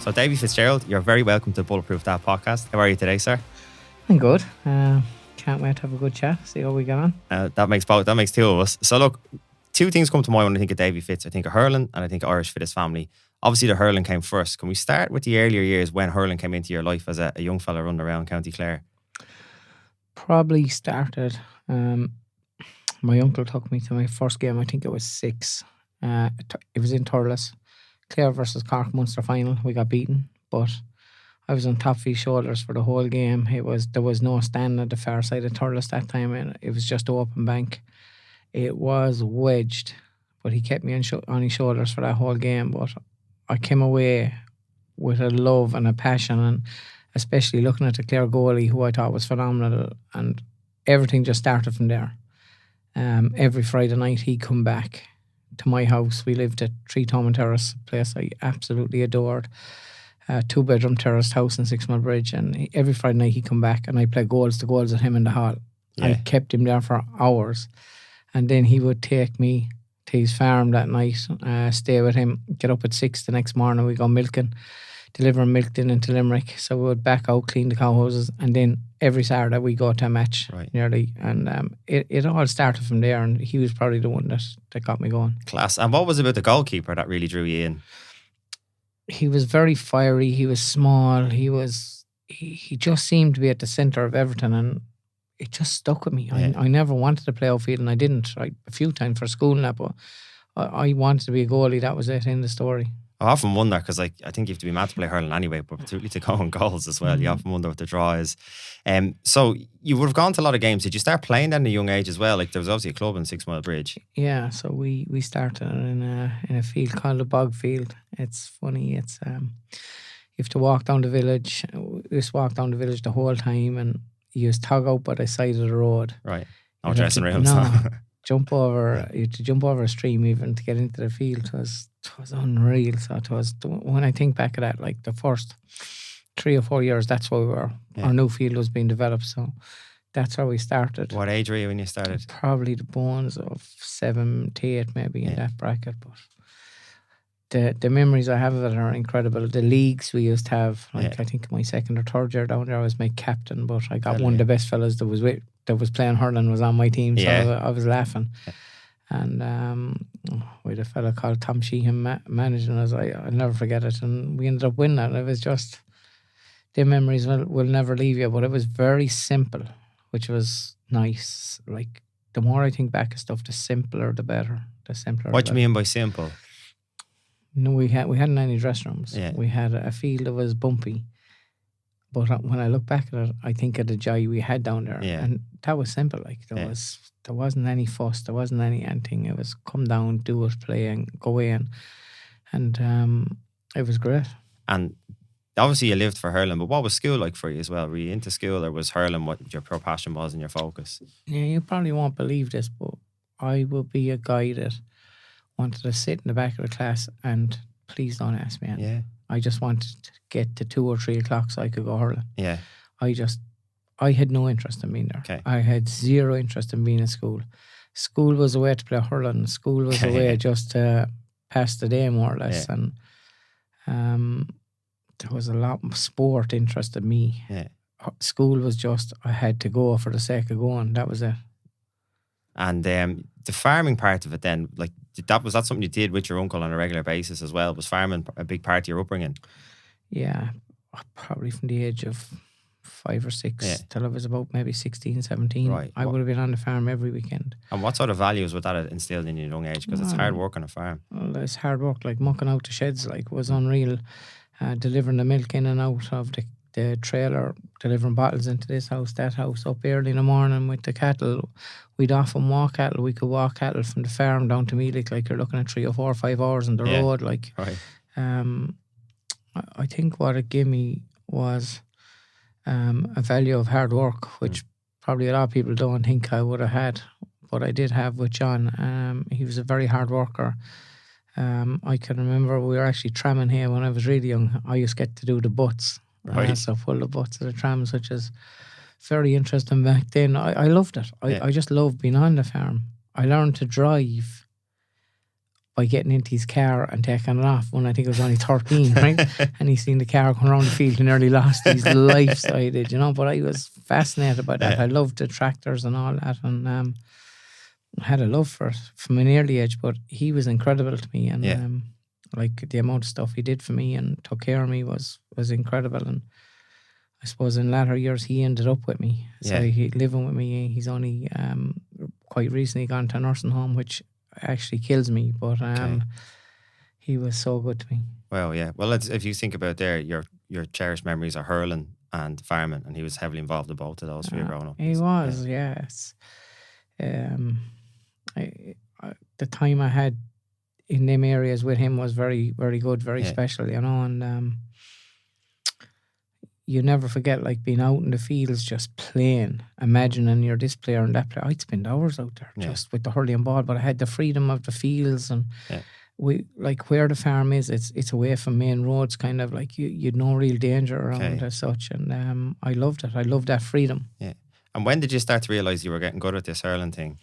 So Davy Fitzgerald, you're very welcome to Bulletproof That podcast. How are you today, sir? I'm good. Can't wait to have a good chat, see how we get on. That makes two of us. So look, two things come to mind when I think of Davy Fitz. I think of hurling and I think of Irish for his family. Obviously the hurling came first. Can we start with the earlier years when hurling came into your life as a young fella running around County Clare? Probably started, my uncle took me to my first game, I think it was 6. It was in Thurles. Clare versus Cork Munster final. We got beaten, but I was on top of his shoulders for the whole game. There was no stand at the far side of Thurles that time, and it was just open bank. It was wedged, but he kept me on his shoulders for that whole game. But I came away with a love and a passion, and especially looking at the Clare goalie, who I thought was phenomenal, and everything just started from there. Every Friday night he'd come back to my house. We lived at 3 Thomond Terrace, a place I absolutely adored. 2-bedroom terraced house in 6 Mile Bridge, and every Friday night he'd come back and I'd play goals to goals at him in the hall. Yeah. I kept him there for hours, and then he would take me to his farm that night, stay with him, get up at 6 the next morning, we go milking, delivering milk in into Limerick. So we would back out, clean the cow houses, and then every Saturday we go to a match, Right. nearly. And it all started from there, and he was probably the one that got me going. Class. And what was it about the goalkeeper that really drew you in? He was very fiery. He was small. He just seemed to be at the centre of everything, and it just stuck with me. Yeah. I never wanted to play outfield, and I didn't. A few times for school and that, but I wanted to be a goalie. That was it in the story. I often wonder, because I think you have to be mad to play hurling anyway, but particularly to go on goals as well. You often wonder what the draw is. So you would have gone to a lot of games. Did you start playing then at a young age as well? Like there was obviously a club in 6 Mile Bridge. Yeah, so we started in a field called the Bog Field. It's funny. It's you have to walk down the village. We used to walk down the village the whole time, and you just tug out by the side of the road. Right. No You'd have dressing to- rooms. No, jump over. You had to jump over a stream even to get into the field. It was unreal. So it was, when I think back at that, like the first 3 or 4 years, that's where we were. Yeah. Our new field was being developed, so that's how we started. What age were you when you started? Probably the bones of 7 to 8, maybe in that bracket. But the memories I have of it are incredible. The leagues we used to have, I think my second or third year down there, I was my captain, but I got one of the best fellas that was playing hurling was on my team, so I was laughing. Yeah. And we had a fella called Tom Sheehan managing us. I'll never forget it, and we ended up winning it. It was just, the memories will never leave you, but it was very simple, which was nice. Like, the more I think back of stuff, the simpler the better. The simpler. What do you mean by simple? No, we hadn't any dressing rooms. Yeah. We had a field that was bumpy. But when I look back at it, I think of the joy we had down there. Yeah. And that was simple. Like there wasn't any fuss, there wasn't anything. It was come down, do it, play, and go in. And it was great. And obviously you lived for hurling, but what was school like for you as well? Were you into school, or was hurling what your pure passion was and your focus? Yeah, you probably won't believe this, but I would be a guy that wanted to sit in the back of the class and please don't ask me anything. Yeah. I just wanted to get to 2 or 3 o'clock so I could go hurling. Yeah. I had no interest in being there. Okay. I had zero interest in being in school. School was a way to play hurling. School was a way just to pass the day, more or less. Yeah. And there was a lot of sport interested me. Yeah. School was just, I had to go for the sake of going. That was it. And the farming part of it then, like, was that something you did with your uncle on a regular basis as well? Was farming a big part of your upbringing? Yeah, probably from the age of 5 or 6 till I was about maybe 16, 17. Right. I would have been on the farm every weekend. And what sort of values would that have instilled in your young age? Because it's hard work on a farm. Well, it's hard work, like mucking out the sheds, like, was unreal. Delivering the milk in and out of the trailer, delivering bottles into this house, that house, up early in the morning with the cattle. We'd often walk cattle. We could walk cattle from the farm down to Mealich, like you're looking at 3 or 4 or 5 hours on the road. Like, right. I think what it gave me was a value of hard work, which probably a lot of people don't think I would have had, but I did have with John. He was a very hard worker. I can remember we were actually tramming here when I was really young. I used to get to do the butts. Right. So pull the butts of the trams, which is very interesting back then. I loved it. I just loved being on the farm. I learned to drive by getting into his car and taking it off when I think I was only 13, right? And he seen the car going around the field and nearly lost his life, so I did, But I was fascinated by that. Yeah. I loved the tractors and all that, and I had a love for it from an early age, but he was incredible to me, and like the amount of stuff he did for me and took care of me was incredible. And I suppose in latter years he ended up with me, so he living with me. He's only quite recently gone to a nursing home, which actually kills me, but he was so good to me. Well, yeah. Well, if you think about there, your cherished memories are hurling and farming, and he was heavily involved in both of those for you growing up. He was, yes. The time I had in them areas with him was very, very good, very special, and you never forget, like, being out in the fields just playing, imagining you're this player and that player. I'd spend hours out there just with the hurling ball, but I had the freedom of the fields, and we, like, where the farm is, it's away from main roads, kind of like you'd no real danger around as such, and I loved it. I loved that freedom. Yeah. And when did you start to realise you were getting good at this hurling thing?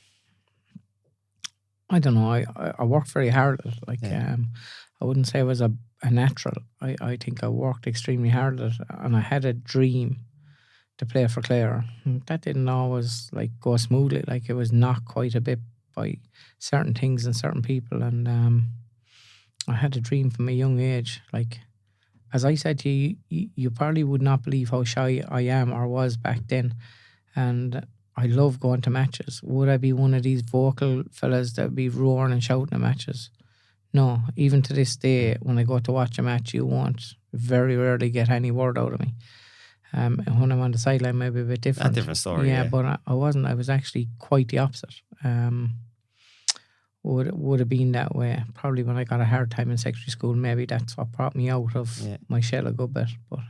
I don't know. I worked very hard at it. Like, I wouldn't say I was a natural. I think I worked extremely hard at it, and I had a dream to play for Clare. That didn't always, like, go smoothly. Like, it was knocked quite a bit by certain things and certain people, and I had a dream from a young age. Like, as I said to you, you probably would not believe how shy I am or was back then, and I love going to matches. Would I be one of these vocal fellas that would be roaring and shouting at matches? No. Even to this day, when I go to watch a match, you won't very rarely get any word out of me. And when I'm on the sideline, maybe a bit different. A different story, yeah. But I wasn't. I was actually quite the opposite. Would have been that way. Probably when I got a hard time in secondary school, maybe that's what brought me out of my shell a good bit. But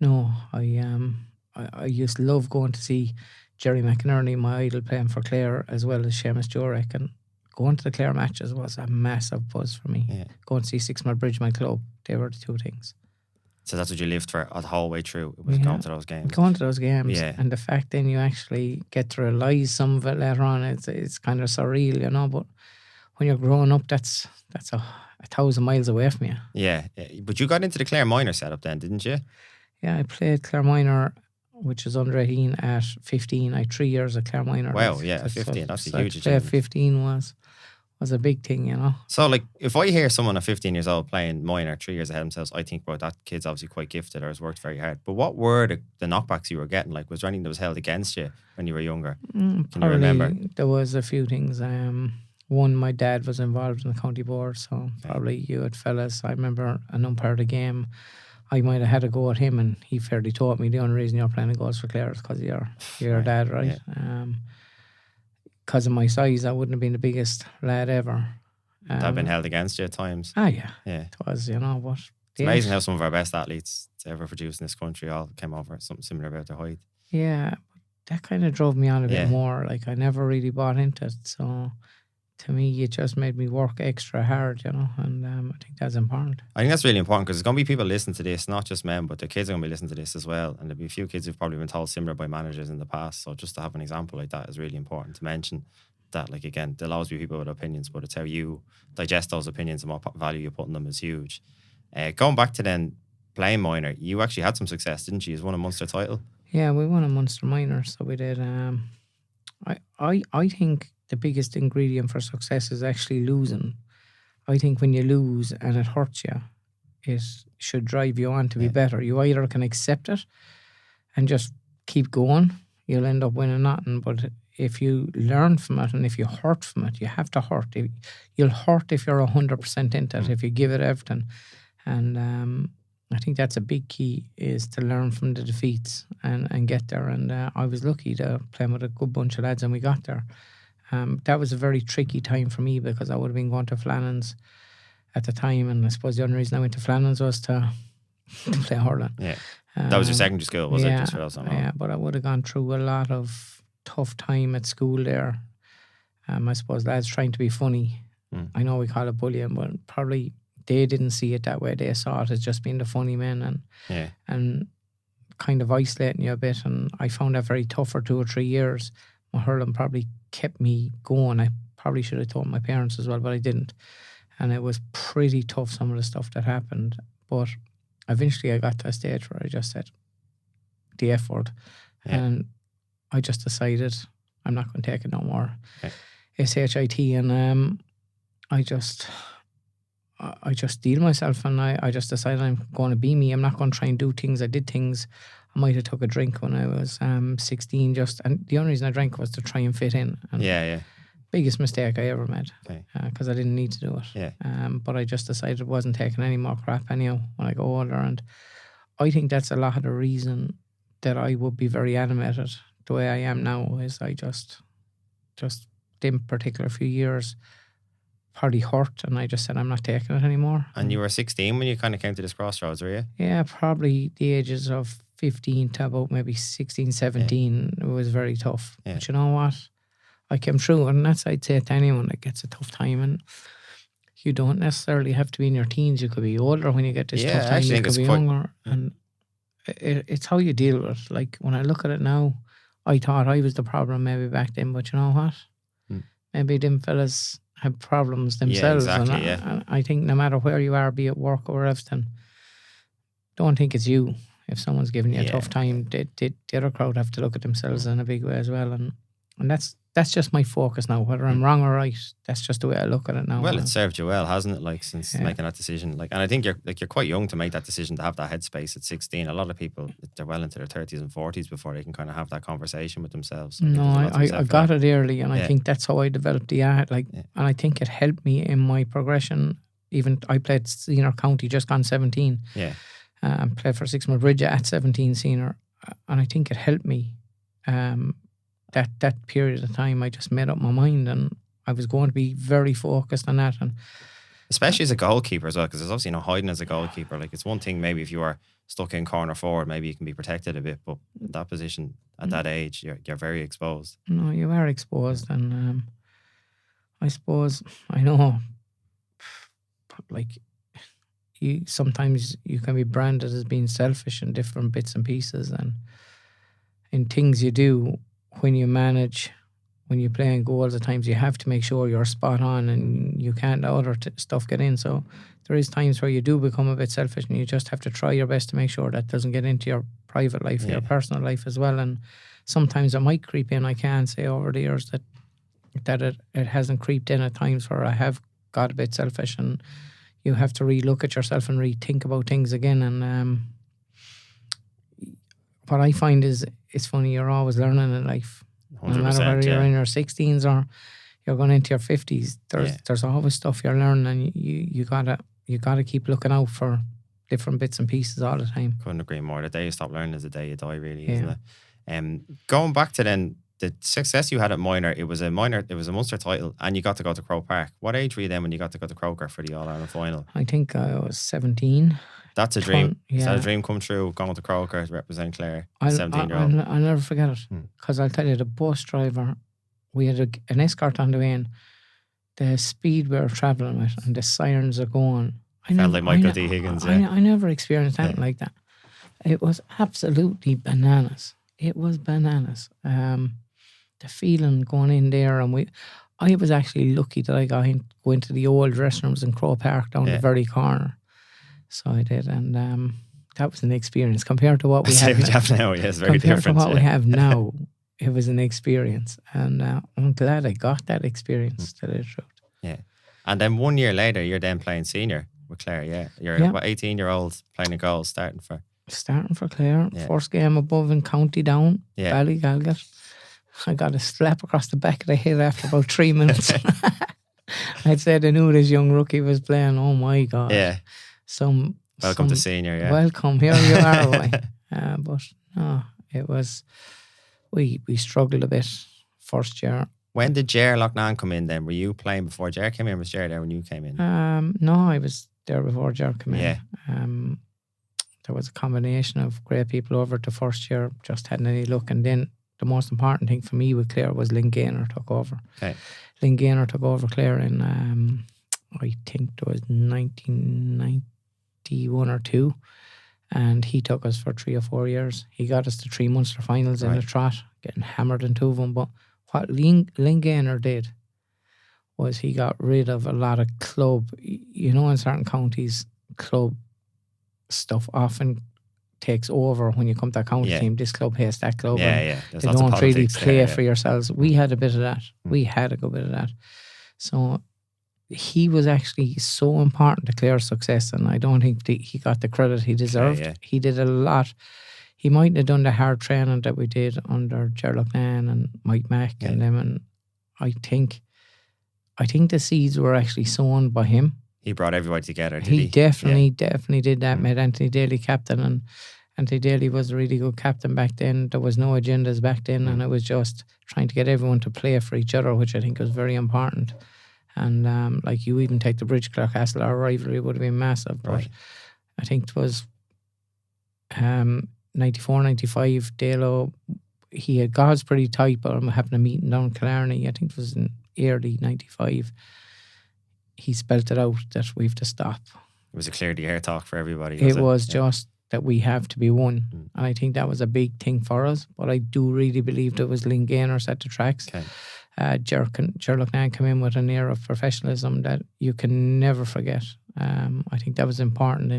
no, I used to love going to see Jerry McInerney, my idol, playing for Clare, as well as Seamus Jurek, and going to the Clare matches was a massive buzz for me. Yeah. Going to see Six Mile Bridge, my club, they were the two things. So that's what you lived for the whole way through, it was going to those games. Going to those games, and the fact then you actually get to realise some of it later on, it's kind of surreal, but when you're growing up, that's a 1,000 miles away from you. Yeah, but you got into the Clare minor setup then, didn't you? Yeah, I played Clare minor, which is under 18 at 15. I had 3 years at Clare minor. Wow, at 15, that's a huge achievement. 15 was a big thing, So, like, if I hear someone at 15 years old playing minor, 3 years ahead of themselves, I think, well, that kid's obviously quite gifted or has worked very hard. But what were the knockbacks you were getting? Like, was there anything that was held against you when you were younger? Can you remember? There was a few things. One, my dad was involved in the county board, so probably you had fellas. I remember an umpire of the game, I might have had a go at him, and he fairly taught me the only reason you're playing the goals for Clare is because of your dad, right? Because of my size, I wouldn't have been the biggest lad ever. That have been held against you at times. Yeah. It was, but it's amazing how some of our best athletes to ever produce in this country all came over something similar about their height. Yeah, that kind of drove me on a bit more. Like, I never really bought into it, so to me, it just made me work extra hard, and I think that's important. I think that's really important because there's going to be people listening to this, not just men, but their kids are going to be listening to this as well. And there'll be a few kids who've probably been told similar by managers in the past. So just to have an example like that is really important to mention that, like, again, there'll always be people with opinions, but it's how you digest those opinions and what value you put in them is huge. Going back to then playing minor, you actually had some success, didn't you? You won a Munster title. Yeah, we won a Munster minor, so we did. I think the biggest ingredient for success is actually losing. I think when you lose and it hurts you, it should drive you on to be better. You either can accept it and just keep going, you'll end up winning nothing. But if you learn from it and if you hurt from it, you have to hurt. You'll hurt if you're 100% into it, if you give it everything. And I think that's a big key, is to learn from the defeats and get there. And I was lucky to play with a good bunch of lads and we got there. That was a very tricky time for me because I would have been going to Flannan's at the time, and I suppose the only reason I went to Flannan's was to play hurling. Yeah, that was your secondary school, was it? Just for us, yeah, but I would have gone through a lot of tough time at school there. I suppose lads trying to be funny. I know we call it bullying, but probably they didn't see it that way. They saw it as just being the funny men and kind of isolating you a bit. And I found that very tough for 2 or 3 years. My hurling probably kept me going. I probably should have told my parents as well, but I didn't. And it was pretty tough, some of the stuff that happened. But eventually I got to a stage where I just said the F word. Yeah. And I just decided I'm not going to take it no more. Okay. SHIT, and I just deal myself, and I just decided I'm going to be me. I'm not going to try and do things. I did things. I might have took a drink when I was 16, and the only reason I drank was to try and fit in. And Yeah. biggest mistake I ever made, Okay. because I didn't need to do it. Yeah. But I just decided I wasn't taking any more crap anyhow when I go older, and I think that's a lot of the reason that I would be very animated the way I am now. Is I just them particular few years probably hurt, and I just said I'm not taking it anymore. And you were 16 when you kind of came to this crossroads, were you? Yeah, probably the ages of 15 to about maybe 16, 17. It was very tough. Yeah. But you know what? I came through, and that's I'd say to anyone that gets a tough time. And you don't necessarily have to be in your teens. You could be older when you get this tough time. You could be younger. And it's how you deal with it. Like, when I look at it now, I thought I was the problem maybe back then, but you know what? Maybe them fellas have problems themselves. Yeah, exactly, and I think no matter where you are, be it work or everything, don't think it's you. If someone's giving you a tough time, the other crowd have to look at themselves in a big way as well. And that's just my focus now. Whether I'm wrong or right, that's just the way I look at it now. Well, it's served you well, hasn't it? Like, since making that decision, like, and I think you're quite young to make that decision, to have that headspace at 16. A lot of people, they're well into their 30s and 40s before they can kind of have that conversation with themselves. I got it early, and I think that's how I developed the art. Like, and I think it helped me in my progression. Even I played senior county, just gone 17. Yeah. Played for 6 months Bridge at 17 senior, and I think it helped me. That period of time, I just made up my mind, and I was going to be very focused on that. And especially as a goalkeeper as well, because there's obviously no hiding as a goalkeeper. Like, it's one thing maybe if you are stuck in corner forward, maybe you can be protected a bit, but in that position at that age, you're very exposed. No, you are exposed, and I suppose I know, like, sometimes you can be branded as being selfish in different bits and pieces, and in things you do. When you manage, when you play in goals, at times you have to make sure you're spot on, and you can't let other stuff get in. So there is times where you do become a bit selfish, and you just have to try your best to make sure that doesn't get into your private life, your personal life as well. And sometimes it might creep in. I can say over the years that it hasn't creeped in at times where I have got a bit selfish, and you have to re-look at yourself and rethink about things again. And what I find is, it's funny, you're always learning in life. No matter whether you're in your 16s or you're going into your 50s, there's always stuff you're learning, and you gotta keep looking out for different bits and pieces all the time. Couldn't agree more. The day you stop learning is the day you die, really, isn't it? Going back to then the success you had at minor, it was a Munster title, and you got to go to Croke Park. What age were you then when you got to go to Croker for the All-Ireland final? I think I was 17. That's a dream. Is that a dream come true, going to Croker to represent Clare, 17-year-old? I'll never forget it, because I'll tell you, the bus driver, we had an escort on the way in, the speed we were travelling with, and the sirens are going. Felt like Michael D. Higgins. I never experienced anything like that. It was absolutely bananas. It was bananas. The feeling going in there, and I was actually lucky that I got go into the old restrooms in Croke Park down the very corner. So I did, and that was an experience compared to what we have now. It's very different. Compared to what we have now, it was an experience, and I'm glad I got that experience. To the truth. Yeah, and then 1 year later, you're then playing senior with Clare. Yeah, you're 18-year-old playing a goal, starting for Clare. First game above in County Down, Ballygalget. I got a slap across the back of the head after about 3 minutes. I'd say they knew this young rookie was playing. Oh my God. Yeah. Welcome to senior, Welcome, here you are, boy. But no, it was, we struggled a bit first year. When did Ger Loughnane come in then? Were you playing before Ger came in? Was Ger there when you came in? No, I was there before Ger came in. Yeah. There was a combination of great people over the first year, just hadn't any luck. And then the most important thing for me with Clare was Lynn Gaynor took over. Okay. Lynn Gaynor took over Clare in, I think it was 1991 or 2. And he took us for 3 or 4 years. He got us to 3 Munster finals in a trot, getting hammered in 2 of them. But what Lynn Gaynor did was he got rid of a lot of club. In certain counties, club stuff often takes over when you come to a county team. This club hates that club. Yeah. There's they lots don't of really politics play there, for yourselves. We had a bit of that. We had a good bit of that. So he was actually so important to Clare's success, and I don't think he got the credit he deserved. yeah. He did a lot. He mightn't have done the hard training that we did under Gerald and Mike Mack and them, and I think the seeds were actually sown by him. He brought everybody together, did he? He definitely did that. Made Anthony Daly captain, and Anthony Daly was a really good captain back then. There was no agendas back then, and it was just trying to get everyone to play for each other, which I think was very important. And like you even take the Bridge Clarecastle, our rivalry would have been massive. But I think it was 94, 95, Dalo, he had God's pretty tight, but I'm having a meeting down in Killarney. I think it was in early 95. He spelt it out that we have to stop. It was a clear the air talk for everybody. It was just that we have to be one. And I think that was a big thing for us. But I do really believe there was Lynn Gaynor set the tracks. Gerald came in with an air of professionalism that you can never forget. I think that was important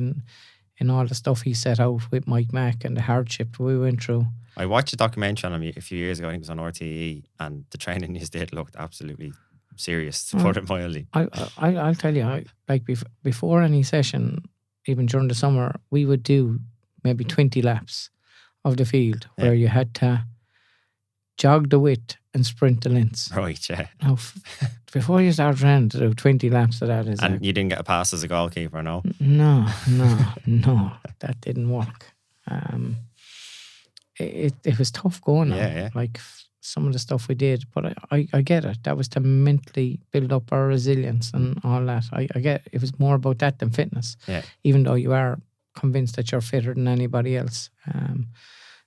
in all the stuff he set out with Mike Mack and the hardship we went through. I watched a documentary on him a few years ago. I think it was on RTE, and the training he did looked absolutely serious, to put it mildly. I'll tell you, before any session, even during the summer, we would do maybe 20 laps of the field where you had to jog the width and sprint the lengths. Right, yeah. Now, before you start running to do 20 laps of that is... And you didn't get a pass as a goalkeeper, no? No, that didn't work. It was tough going. Like some of the stuff we did, but I get it. That was to mentally build up our resilience and all that. I get it was more about that than fitness. Yeah. Even though you are convinced that you're fitter than anybody else.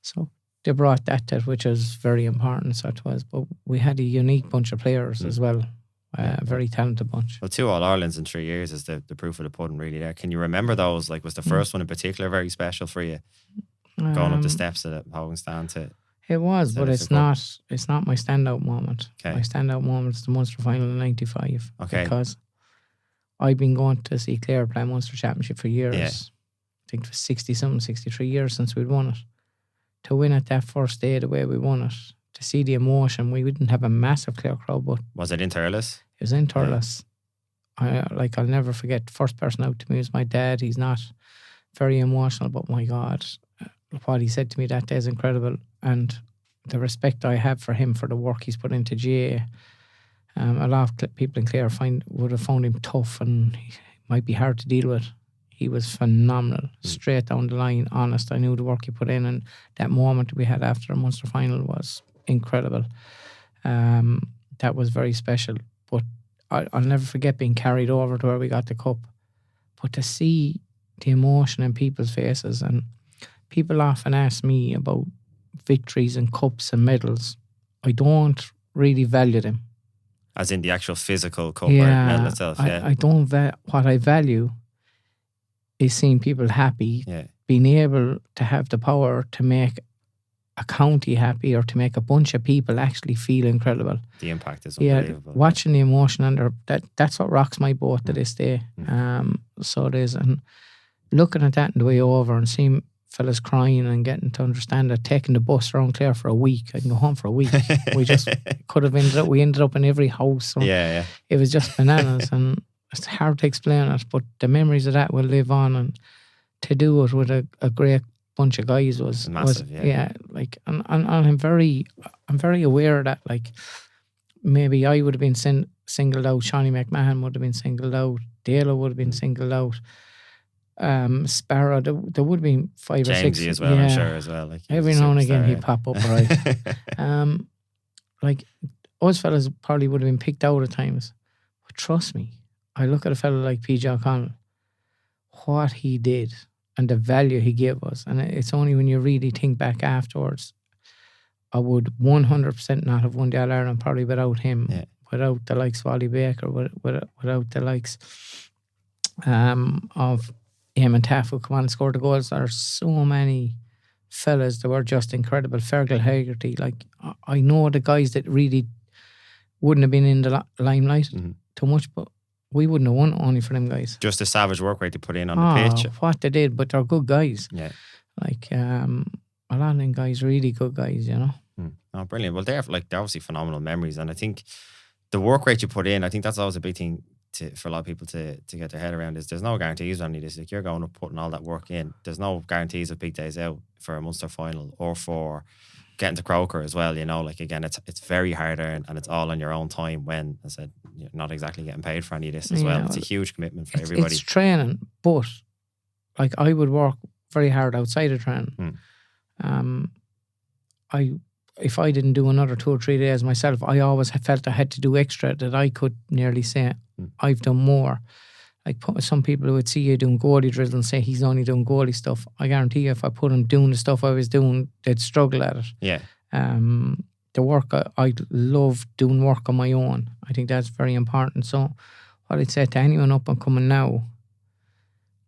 So they brought that to it, which was very important. So it was. But we had a unique bunch of players as well. A very talented bunch. Well, 2 All-Irelands in 3 years is the proof of the pudding, really. There, can you remember those? Like, was the first one in particular very special for you? Going up the steps of the Hogan stand to... It was, but it's not my standout moment. Okay. My standout moment is the Munster final in 95. Okay. Because I've been going to see Clare play Munster Championship for years. Yeah. I think it was 60-something, 63 years since we'd won it. To win it that first day the way we won it, to see the emotion, we didn't have a massive Clare crowd, but... Was it in Thurles? It was in Thurles. Yeah. I'll never forget, the first person out to me was my dad. He's not very emotional, but my God, what he said to me that day is incredible. And the respect I have for him for the work he's put into GA. A lot of people in Clare would have found him tough and he might be hard to deal with. He was phenomenal, straight down the line, honest. I knew the work he put in, and that moment we had after the Munster final was incredible. That was very special. But I'll never forget being carried over to where we got the cup. But to see the emotion in people's faces, and people often ask me about victories and cups and medals. I don't really value them. As in the actual physical cup or medal itself? I don't. What I value is seeing people happy, being able to have the power to make a county happy or to make a bunch of people actually feel incredible. The impact is unbelievable. Watching the emotion under that's what rocks my boat to this day. So it is. And looking at that on the way over and seeing fellas crying and getting to understand that, taking the bus around Clare for a week. I can go home for a week. We just could have ended up in every house. So it was just bananas, and it's hard to explain it, but the memories of that will live on, and to do it with a great bunch of guys was massive. And I'm very aware of that. Like, maybe I would have been singled out, Shawnee McMahon would have been singled out, Dalo would have been singled out. Sparrow, there would have been 5 or 6 as well, I'm sure as well. Like, every now and again he'd pop up, right? Like, us fellas probably would have been picked out at times, but trust me, I look at a fella like PJ O'Connell, what he did and the value he gave us, and it's only when you really think back afterwards, I would 100% not have won the All-Ireland probably without him, without the likes of Ollie Baker, without the likes of Eamon Taff, who come on and scored the goals. There are so many fellas that were just incredible. Fergal Haggerty, like, I know the guys that really wouldn't have been in the limelight, too much, but we wouldn't have won only for them guys. Just a savage work rate to put in on the pitch. What they did, but they're good guys. Yeah. Like, a lot of them guys, really good guys, you know. Oh, brilliant. Well, they're obviously phenomenal memories. And I think the work rate you put in, I think that's always a big thing for a lot of people to get their head around, is there's no guarantees on any of this. Like, you're going up putting all that work in. There's no guarantees of big days out for a Munster final or for getting to Croker as well, you know. Like, again, it's very hard earned and it's all on your own time when, as I said, you're not exactly getting paid for any of this as well. It's a huge commitment for everybody. It's training, but like, I would work very hard outside of training. If I didn't do another 2 or 3 days myself, I always felt I had to do extra, that I could nearly say I've done more. Like, some people who would see you doing goalie drills and say he's only doing goalie stuff. I guarantee you, if I put him doing the stuff I was doing, they'd struggle at it. Yeah. The work, I love doing work on my own. I think that's very important. So what I'd say to anyone up and coming now,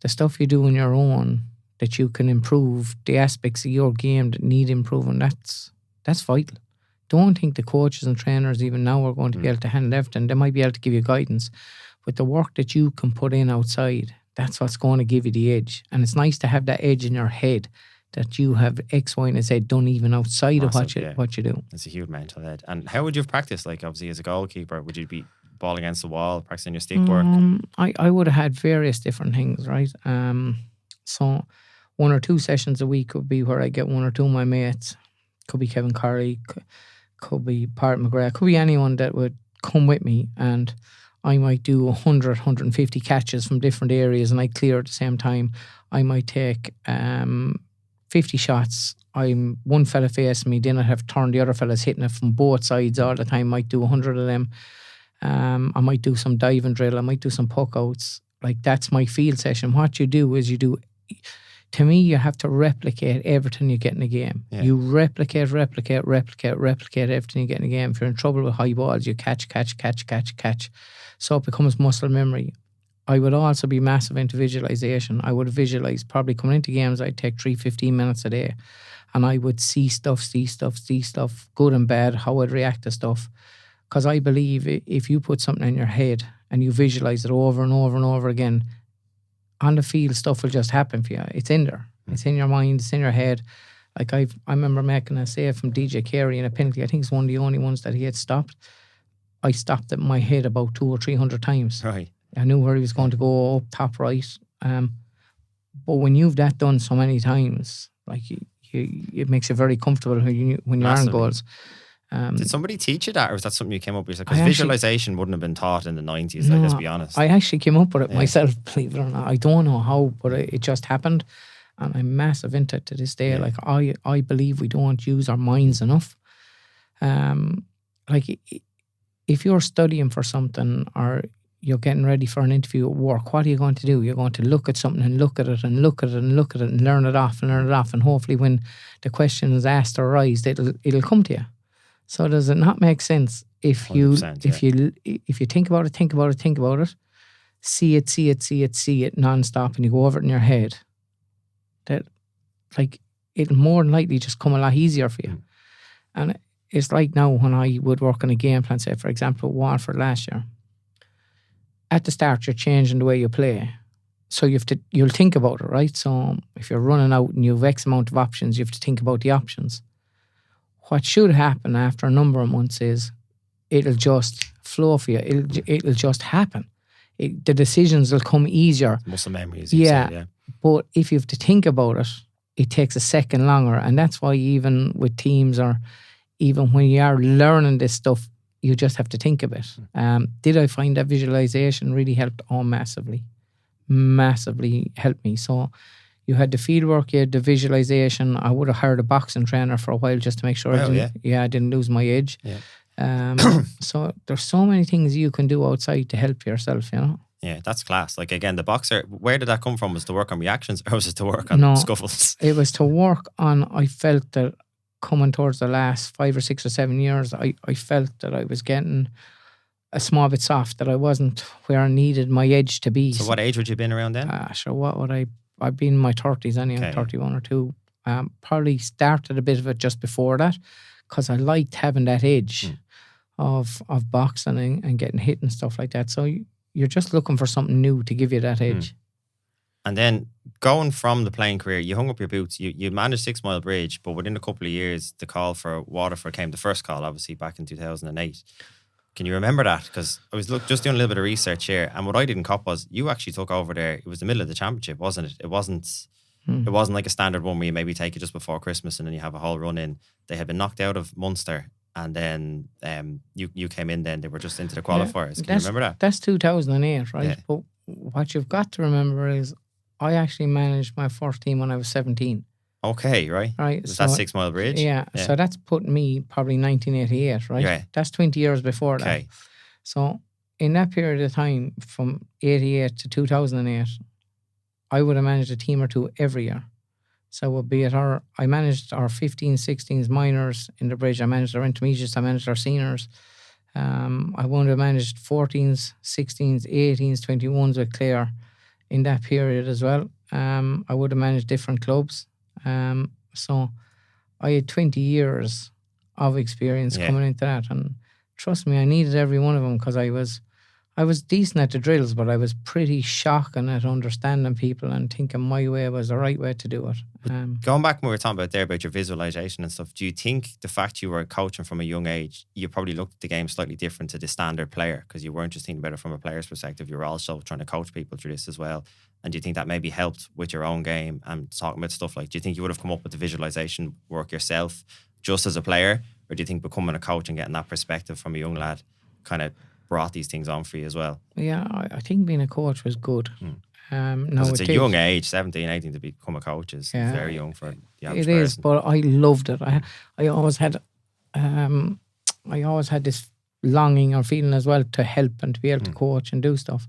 the stuff you do on your own, that you can improve the aspects of your game that need improving, that's vital. Don't think the coaches and trainers even now are going to be able to handle everything. They might be able to give you guidance, but the work that you can put in outside, that's what's going to give you the edge. And it's nice to have that edge in your head that you have X, Y, and Z done even outside of what you do. It's a huge mental edge. And how would you have practiced? Like, obviously, as a goalkeeper, would you be ball against the wall, practicing your stick work? I would have had various different things, right? So 1 or 2 sessions a week would be where I get 1 or 2 of my mates. Could be Kevin Carey, could be Part McGrath, could be anyone that would come with me, and I might do 100, 150 catches from different areas and I clear at the same time. I might take 50 shots. I'm one fella facing me, then I have to turn the other fellas hitting it from both sides all the time. Might do 100 of them. I might do some diving drill. I might do some puck outs. Like, that's my field session. What you do is to me, you have to replicate everything you get in a game. Yeah. You replicate everything you get in a game. If you're in trouble with high balls, you catch. So it becomes muscle memory. I would also be massive into visualization. I would visualize, probably coming into games, I'd take 15 minutes a day, and I would see stuff, good and bad, how I'd react to stuff. Because I believe if you put something in your head and you visualize it over and over and over again, on the field, stuff will just happen for you. It's in there. It's in your mind. It's in your head. Like, I remember making a save from DJ Carey in a penalty. I think it's one of the only ones that he had stopped. I stopped it in my head about 200 or 300 times. Right. I knew where he was going to go, up top right. But when you've that done so many times, like, it makes you very comfortable when you're on goals. Did somebody teach you that, or was that something you came up with? Because visualization wouldn't have been taught in the 90s, let's be honest. I actually came up with it myself, believe it or not. I don't know how, but it just happened. And I'm massive into it to this day. Yeah. Like, I believe we don't use our minds enough. Like, if you're studying for something or you're getting ready for an interview at work, what are you going to do? You're going to look at something and look at it and look at it and look at it and learn it off. And hopefully when the question is asked or raised, it'll come to you. So does it not make sense if you think about it, see it non-stop, and you go over it in your head, that, like, it'll more than likely just come a lot easier for you. And it's like now when I would work on a game plan, say for example Waterford last year. At the start, you're changing the way you play, so you'll think about it, right? So if you're running out and you have X amount of options, you have to think about the options. What should happen after a number of months is it'll just flow for you. It'll just happen. The decisions will come easier. Muscle memory, as you say, yeah. But if you have to think about it, it takes a second longer. And that's why even with teams, or even when you are learning this stuff, you just have to think of it. Did I find that visualization really helped? Oh, massively helped me. So you had the field work, you had the visualization. I would have hired a boxing trainer for a while just to make sure I didn't lose my edge. Yeah. So there's so many things you can do outside to help yourself, you know. Yeah, that's class. Like, again, the boxer, where did that come from? Was it to work on reactions, or was it to work on scuffles? It was to work on, I felt that coming towards the last 5 or 6 or 7 years, I felt that I was getting a small bit soft, that I wasn't where I needed my edge to be. So what age would you have been around then? Sure, what would I've been in my 30s anyway, 31 or 2. Probably started a bit of it just before that, because I liked having that edge. of boxing and getting hit and stuff like that. So you're just looking for something new to give you that edge. And then going from the playing career, you hung up your boots. You managed 6 Mile Bridge, but within a couple of years, the call for Waterford came. The first call, obviously, back in 2008. Can you remember that? Because I was just doing a little bit of research here, and what I didn't cop was you actually took over there. It was the middle of the championship, wasn't it? It wasn't like a standard one where you maybe take it just before Christmas and then you have a whole run in. They had been knocked out of Munster, and then you came in. Then they were just into the qualifiers. Can you remember that? That's 2008, right? Yeah. But what you've got to remember is I actually managed my first team when I was 17. Okay, right. Right. Was that 6 Mile Bridge? Yeah. So that's put me probably 1988, right? Yeah. That's 20 years before that. Okay. So in that period of time, from 88 to 2008, I would have managed a team or two every year. So I managed our 15s, 16s minors in the bridge. I managed our intermediates. I managed our seniors. I would have managed 14s, 16s, 18s, 21s with Clare in that period as well. I would have managed different clubs. So I had 20 years of experience coming into that, and trust me, I needed every one of them because I was decent at the drills, but I was pretty shocking at understanding people and thinking my way was the right way to do it. Going back when we were talking about there about your visualization and stuff, do you think the fact you were coaching from a young age, you probably looked at the game slightly different to the standard player because you weren't just thinking about it from a player's perspective, you were also trying to coach people through this as well? And do you think that maybe helped with your own game and talking about stuff like, do you think you would have come up with the visualization work yourself just as a player? Or do you think becoming a coach and getting that perspective from a young lad kind of brought these things on for you as well? Yeah, I think being a coach was good. Because it's a young age, 17, 18, to become a coach is very young for the average person. It is, but I loved it. I always had this longing or feeling as well to help and to be able to coach and do stuff.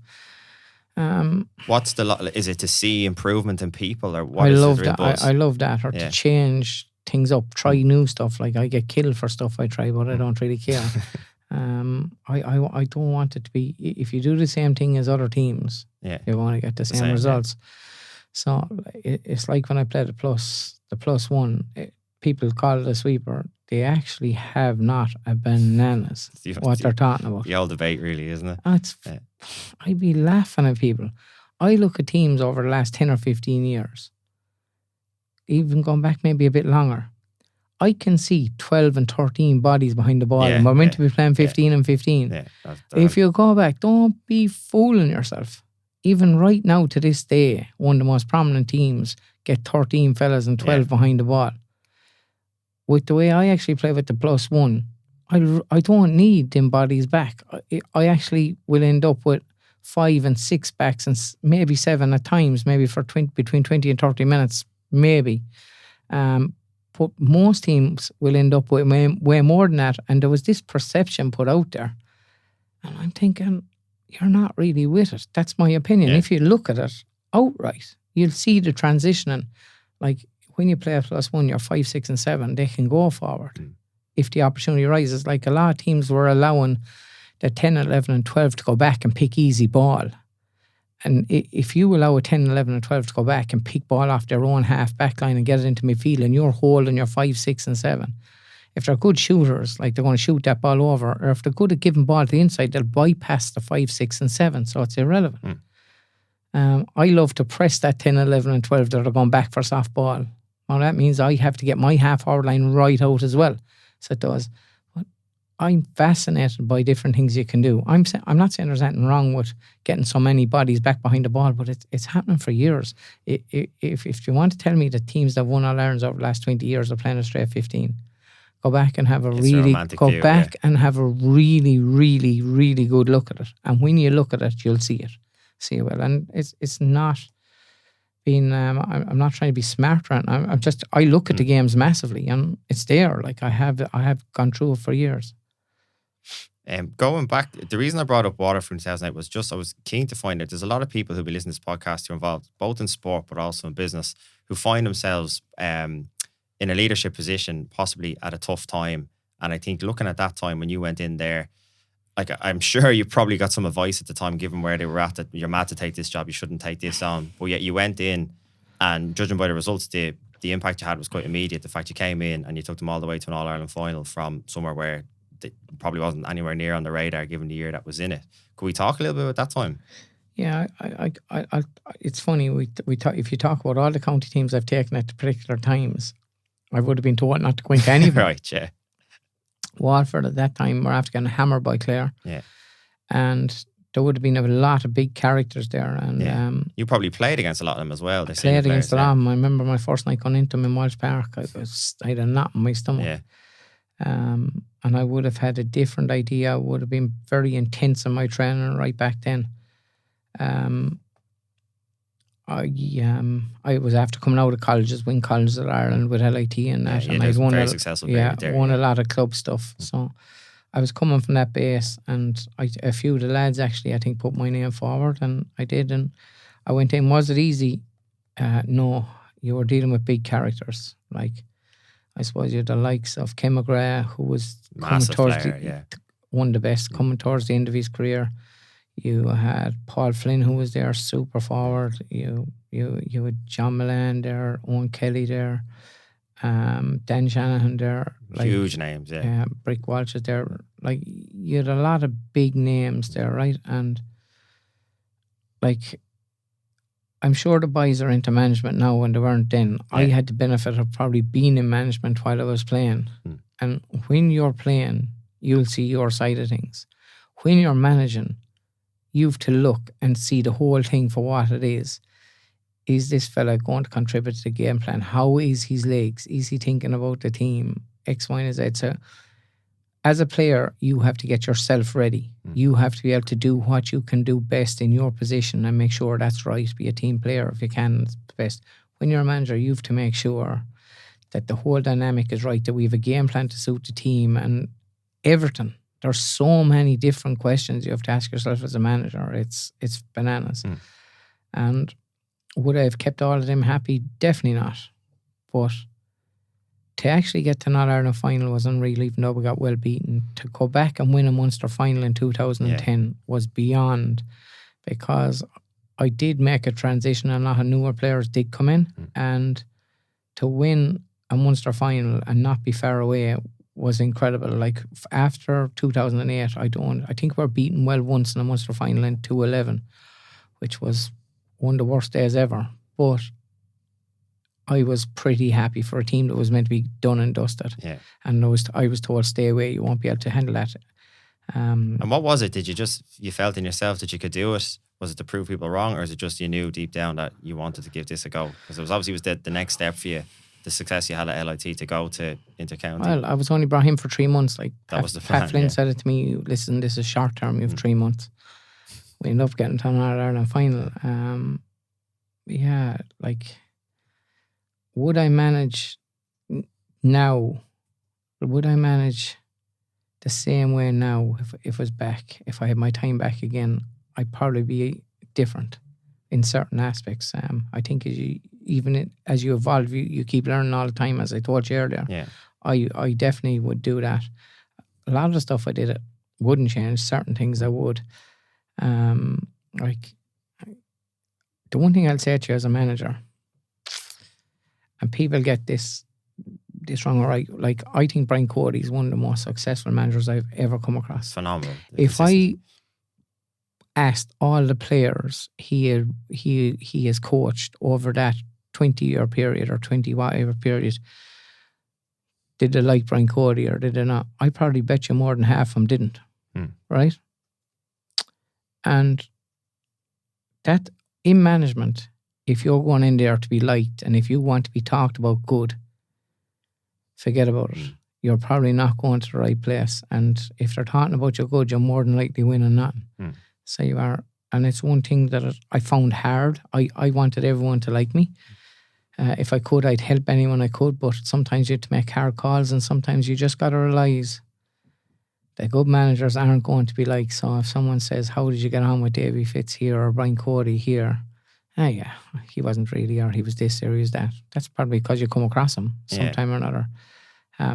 What's is it to see improvement in people, or what? I love that, or to change things up, try new stuff. Like I get killed for stuff I try, but I don't really care. I don't want it to be, if you do the same thing as other teams, you're going to get the same results. So it's like when I played the plus one, people call it a sweeper. They actually have not a bananas what they're talking about. The old debate, really, isn't it? I'd be laughing at people. I look at teams over the last 10 or 15 years, even going back maybe a bit longer. I can see 12 and 13 bodies behind the ball, and we're meant to be playing 15 and 15. If you go back, don't be fooling yourself. Even right now to this day, one of the most prominent teams get 13 fellas and 12 behind the ball. With the way I actually play with the plus one, I don't need them bodies back. I actually will end up with 5 and 6 backs and maybe 7 at times, maybe for between 20 and 30 minutes, maybe. But most teams will end up with way more than that. And there was this perception put out there. And I'm thinking, you're not really with it. That's my opinion. If you look at it outright, you'll see the transitioning. Like when you play a plus one, you're 5, 6 and 7, they can go forward. If the opportunity arises, like a lot of teams were allowing the 10, 11 and 12 to go back and pick easy ball. And if you allow a 10, 11 and 12 to go back and pick ball off their own half back line and get it into midfield and you're holding your 5, 6 and 7, if they're good shooters, like they're going to shoot that ball over, or if they're good at giving ball to the inside, they'll bypass the 5, 6 and 7, so it's irrelevant. I love to press that 10, 11 and 12 that are going back for soft ball. Well, that means I have to get my half forward line right out as well. So it does. But I'm fascinated by different things you can do. I'm not saying there's anything wrong with getting so many bodies back behind the ball, but it's happening for years. If you want to tell me that teams that won All Irelands over the last 20 years are playing a straight 15, go back and have a really really good look at it. And when you look at it, you'll see it. See it well. And it's not being, I'm not trying to be smart around. I look at the games massively and it's there. Like I have gone through it for years. Going back, the reason I brought up Waterford in 2008 was just I was keen to find out there's a lot of people who'll be listening to this podcast who are involved both in sport but also in business who find themselves in a leadership position possibly at a tough time. And I think looking at that time when you went in there, like I'm sure you probably got some advice at the time given where they were at, that you're mad to take this job, you shouldn't take this on. But yet you went in and judging by the results, the impact you had was quite immediate. The fact you came in and you took them all the way to an All-Ireland final from somewhere where that probably wasn't anywhere near on the radar given the year that was in it. Could we talk a little bit about that time? Yeah, it's funny. We talk, if you talk about all the county teams I've taken at particular times, I would have been told not to go into any of them. Right, yeah. Waterford at that time were after getting hammered by Clare. Yeah. And there would have been a lot of big characters there. And you probably played against a lot of them as well. I played against a lot of them. I remember my first night going into them in Walsh Park. I had a knot in my stomach. Yeah. And I would have had a different idea. I would have been very intense in my training right back then. I was after coming out of colleges, win colleges of Ireland with LIT and that, and I'd won very successful. Won a lot of club stuff. So I was coming from that base, and a few of the lads actually, I think, put my name forward, and I did, and I went in. Was it easy? No, you were dealing with big characters. Like, I suppose you had the likes of Ken McGrath, who was massive player, one of the best, coming towards the end of his career. You had Paul Flynn, who was there, super forward. You had John Milan there, Owen Kelly there, Dan Shanahan there. Like, huge names, yeah. Brick Walsh is there. Like, you had a lot of big names there, right? And like, I'm sure the boys are into management now when they weren't then. Yeah. I had the benefit of probably being in management while I was playing. And when you're playing, you'll see your side of things. When you're managing, you've to look and see the whole thing for what it is. Is this fella going to contribute to the game plan? How is his legs? Is he thinking about the team? X, Y, and Z. So as a player, you have to get yourself ready. You have to be able to do what you can do best in your position and make sure that's right. Be a team player if you can, it's best. When you're a manager, you have to make sure that the whole dynamic is right, that we have a game plan to suit the team and everything. There's so many different questions you have to ask yourself as a manager. It's bananas. And would I have kept all of them happy? Definitely not. But to actually get to Not Ireland final was unreal, even though we got well beaten. To go back and win a Munster final in 2010 was beyond, because I did make a transition and a lot of newer players did come in. And to win a Munster final and not be far away was incredible. Like, after 2008, I think we're beaten well once in a Munster final in 2011, which was one of the worst days ever. But I was pretty happy for a team that was meant to be done and dusted. Yeah. And I was told, stay away, you won't be able to handle that. And what was it? Did you felt in yourself that you could do it? Was it to prove people wrong, or is it just you knew deep down that you wanted to give this a go? Because it was the next step for you, the success you had at LIT to go to Intercounty. Well, I was only brought in for 3 months. Like, that was the plan. Pat Flynn said it to me, listen, this is short term, you have 3 months. We ended up getting to an Ireland final. Would I manage now? Would I manage the same way now if it was back? If I had my time back again, I'd probably be different in certain aspects. I think as you evolve, you keep learning all the time, as I told you earlier. Yeah. I definitely would do that. A lot of the stuff I did, it wouldn't change. Certain things I would. Like, the one thing I'll say to you as a manager, and people get this wrong, right? Like, I think Brian Cody is one of the most successful managers I've ever come across. Phenomenal. If I asked all the players he has coached over that 20-year period or 20-whatever period, did they like Brian Cody or did they not? I probably bet you more than half of them didn't. Right? And that, in management, if you're going in there to be liked and if you want to be talked about good, forget about it. You're probably not going to the right place. And if they're talking about you good, you're more than likely winning nothing. So you are. And it's one thing that I found hard. I wanted everyone to like me. If I could, I'd help anyone I could, but sometimes you have to make hard calls, and sometimes you just got to realise that good managers aren't going to be like. So if someone says, how did you get on with Davy Fitz here or Brian Cody here? Yeah, he wasn't really, or he was this or he was that. That's probably because you come across him sometime or another.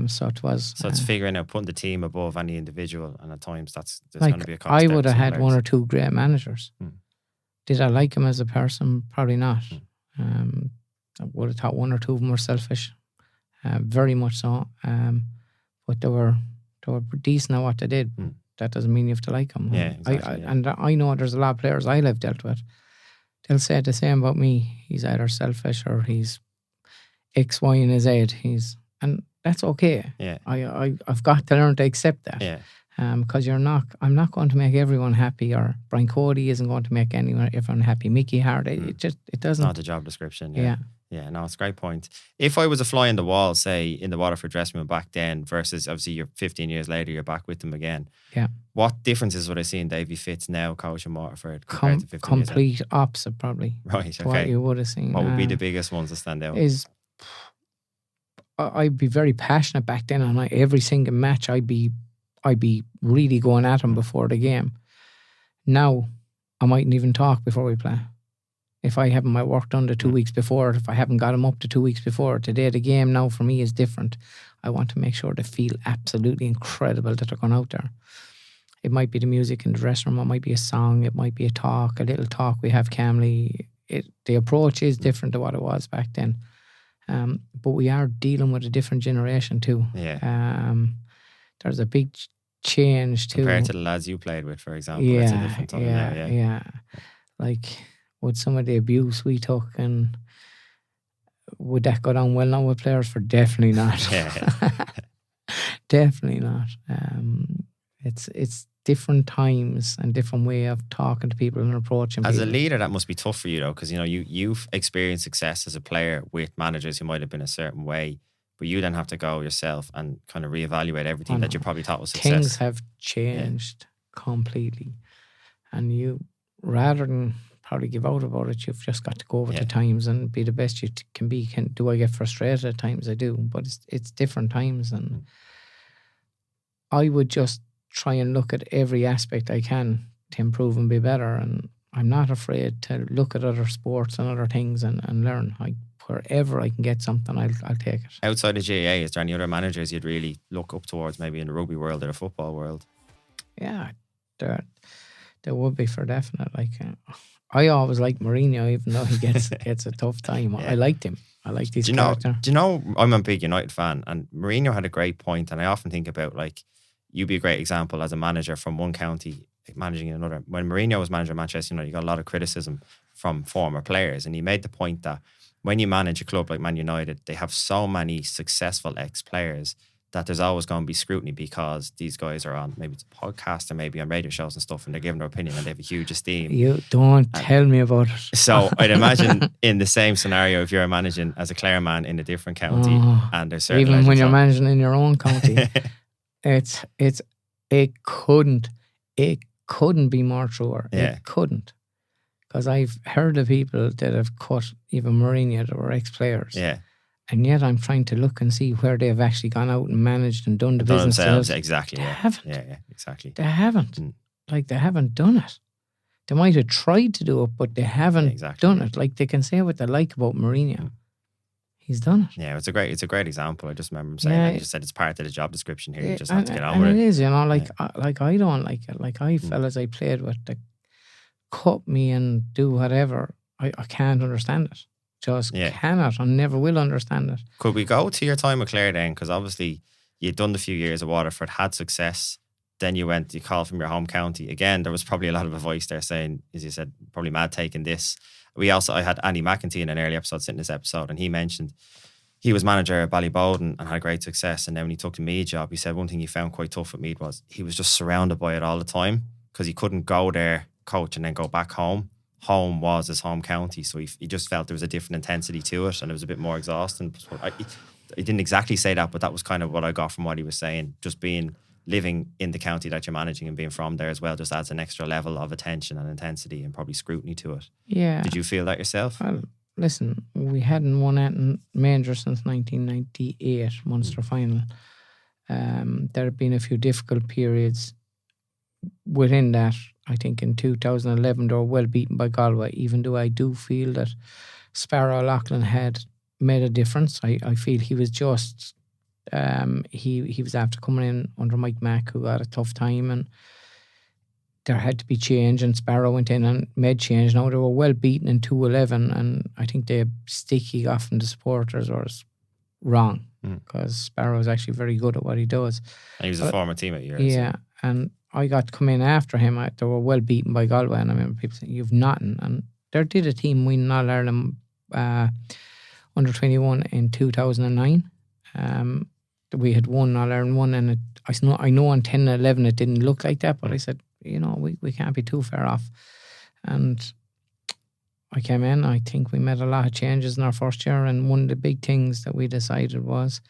So it was. So it's figuring out putting the team above any individual, and at times there's like, going to be a cost. I would have had one or two great managers. Did I like him as a person? Probably not. I would have thought one or two of them were selfish, very much so. But they were They were decent at what they did. That doesn't mean you have to like them. Yeah, exactly. And I know there's a lot of players I've dealt with. They'll say the same about me. He's either selfish or he's X, Y, and Z. And that's okay. Yeah. I've got to learn to accept that. Yeah. Because I'm not going to make everyone happy, or Brian Cody isn't going to make everyone happy. Mickey Hart, it doesn't. Not the job description. Yeah. Yeah, no, it's a great point. If I was a fly on the wall, say, in the Waterford dressing room back then versus obviously you're 15 years later, you're back with them again. Yeah. What differences would I see in Davy Fitz now coaching Waterford compared to 15 years complete later? opposite, probably. Right, okay. To what you would have seen. What would be the biggest ones that stand out? I'd be very passionate back then, and every single match I'd be really going at him before the game. Now, I mightn't even talk before we play. If I haven't my work done the 2 weeks before, if I haven't got him up to 2 weeks before, today the game now for me is different. I want to make sure they feel absolutely incredible that they're going out there. It might be the music in the dressing room, it might be a song, it might be a little talk we have calmly. The approach is different to what it was back then. But we are dealing with a different generation too. Yeah. There's a big change too. Compared to the lads you played with, for example. It's a different time now. Yeah. Like, with some of the abuse we took, and would that go down well now with players? For definitely not. Yeah. Definitely not. It's different times and different way of talking to people and approaching As people. a leader, that must be tough for you though, because you've experienced success as a player with managers who might have been a certain way, but you then have to go yourself and kind of reevaluate everything that you probably thought was success. Things have changed completely, and you, rather than probably give out about it, you've just got to go with the times and be the best you can be. Do I get frustrated at times? I do, but it's different times, and I would just try and look at every aspect I can to improve and be better. And I'm not afraid to look at other sports and other things and learn. Wherever I can get something, I'll take it. Outside of GAA, is there any other managers you'd really look up towards, maybe in the rugby world or the football world? Yeah, there would be, for definite. Like, I always like Mourinho, even though he gets a tough time. I liked him. I liked his character. Do you know, I'm a big United fan, and Mourinho had a great point, and I often think about, like, you'd be a great example as a manager from one county managing in another. When Mourinho was manager of Manchester United, you got a lot of criticism from former players, and he made the point that when you manage a club like Man United, they have so many successful ex-players that there's always going to be scrutiny, because these guys are on, maybe it's a podcast or maybe on radio shows and stuff, and they're giving their opinion and they have a huge esteem. You don't tell me about it. So I'd imagine in the same scenario, if you're managing as a Clare man in a different county, and there's certain even when you're managing in your own county, it couldn't be more truer. Yeah. It couldn't. Because I've heard of people that have cut even Mourinho that were ex-players. Yeah. And yet I'm trying to look and see where they've actually gone out and managed and done the business themselves. Exactly. They haven't. Yeah, exactly. They haven't. Like, they haven't done it. They might have tried to do it, but they haven't done it. Like, they can say what they like about Mourinho. He's done it. Yeah, it's a great example. I just remember him saying, you just said it's part of the job description here. You just have to get on and with it. It is, I don't like it. Like, fellas I played with that cut me and do whatever. I can't understand it. Just cannot and never will understand it. Could we go to your time at Clare then? Because obviously you'd done the few years at Waterford, had success. Then you called from your home county. Again, there was probably a lot of advice there saying, as you said, probably mad taking this. I had Andy McEntee in an early episode, sitting in this episode, and he mentioned he was manager at Ballybowden and had great success. And then when he took the Meath job, he said one thing he found quite tough at Meath was he was just surrounded by it all the time, because he couldn't go there, coach, and then go back home. Home was his home county, so he just felt there was a different intensity to it, and it was a bit more exhausting. I didn't exactly say that, but that was kind of what I got from what he was saying. Just living in the county that you're managing and being from there as well just adds an extra level of attention and intensity and probably scrutiny to it. Yeah. Did you feel that yourself? Well, listen, we hadn't won at Manger since 1998 Munster final. There had been a few difficult periods within that. I think in 2011 they were well beaten by Galway, even though I do feel that Sparrow O'Loughlin had made a difference. I feel he was just he was after coming in under Mike Mack, who had a tough time, and there had to be change, and Sparrow went in and made change. Now they were well beaten in 2-11, and I think the stick he got from the supporters wrong, Mm. because Sparrow is actually very good at what he does. And he was a former teammate of yours. Yeah, and I got to come in after him. They were well beaten by Galway, and I remember people saying, "You've nothing." And there did a team win All Ireland under 21 in 2009. We had won All Ireland 1, and I know on 10 and 11 it didn't look like that, but I said, we can't be too far off. And I came in. I think we made a lot of changes in our first year, and one of the big things that we decided was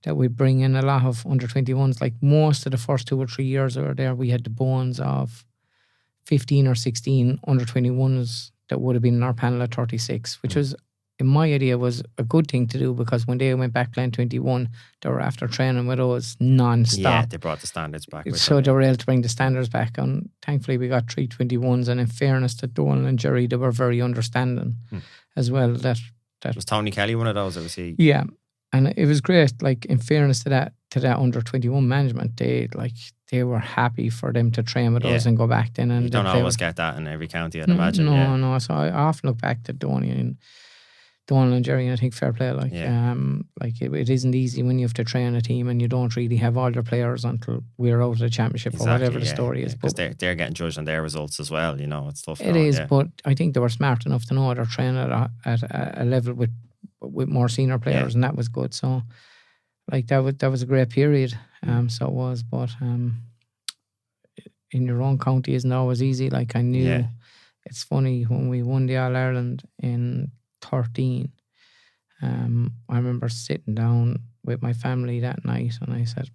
that we bring in a lot of under 21s. Like most of the first 2 or 3 years we were there, we had the bones of 15 or 16 under 21s that would have been in our panel at 36, which was, in my idea, was a good thing to do, because when they went back playing 21, they were after training with us non-stop. Yeah, they brought the standards back. So they were able to bring the standards back, and thankfully we got 3 21s, and in fairness to Donal and Jerry, they were very understanding as well. That was Tony Kelly one of those, or was he? Yeah, and it was great. Like, in fairness to that under 21 management, they were happy for them to train with us and go back then. And you don't always get that in every county, I'd imagine. No. So I often look back to Donal and Jerry, and I think fair play. It isn't easy when you have to train a team and you don't really have all your players until we're out of the championship or whatever the story is. Because they're getting judged on their results as well. It's tough. It is, but I think they were smart enough to know they're training at a level with more senior players, and that was good. So, that was a great period. So it was, but in your own county isn't always easy. Like, I knew, it's funny, when we won the All Ireland in 13, I remember sitting down with my family that night, and I said,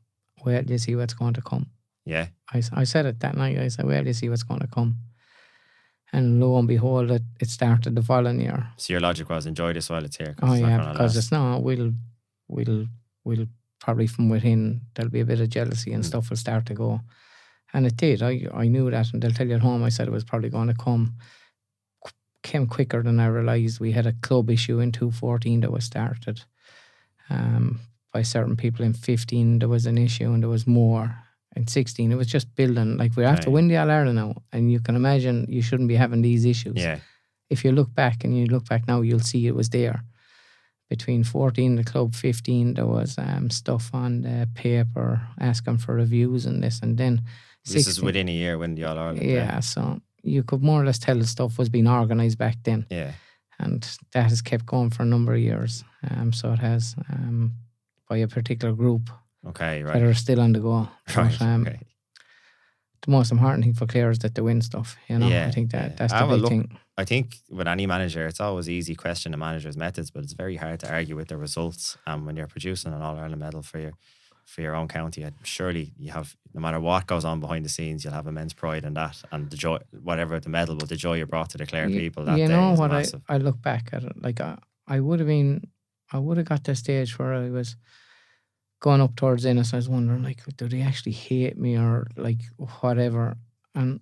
"Well, do you see what's going to come?" Yeah. I said it that night. I said, "Well, do you see what's going to come?" And lo and behold, it started the following year. So your logic was, enjoy this while it's here. Oh yeah, because it's not. We'll probably from within, there'll be a bit of jealousy and stuff will start to go. And it did. I knew that, and they'll tell you at home, I said it was probably going to came quicker than I realised. We had a club issue in 2014 that was started by certain people. In 15 there was an issue, and there was more. In 16 it was just building. Like, we have to win the All Ireland now, and you can imagine you shouldn't be having these issues. Yeah. If you look back now, you'll see it was there. Between 14, the club, 15, there was stuff on the paper asking for reviews and this, and then 16, this is within a year when the All Ireland. Yeah, so you could more or less tell the stuff was being organised back then. Yeah. And that has kept going for a number of years. So it has, by a particular group. Okay, right. That are still on the go. Right, but, okay. The most important thing for Clare is that they win stuff. Yeah, I think that's the big thing. I think with any manager, it's always easy question the manager's methods, but it's very hard to argue with the results. When you're producing an All Ireland medal for your own county, surely you have, no matter what goes on behind the scenes, you'll have immense pride in that, and the joy, whatever the medal, but the joy you brought to the Clare people that day is massive. I look back at it, like I would have got to a stage where I was going up towards Ennis. I was wondering, like, do they actually hate me or like whatever? And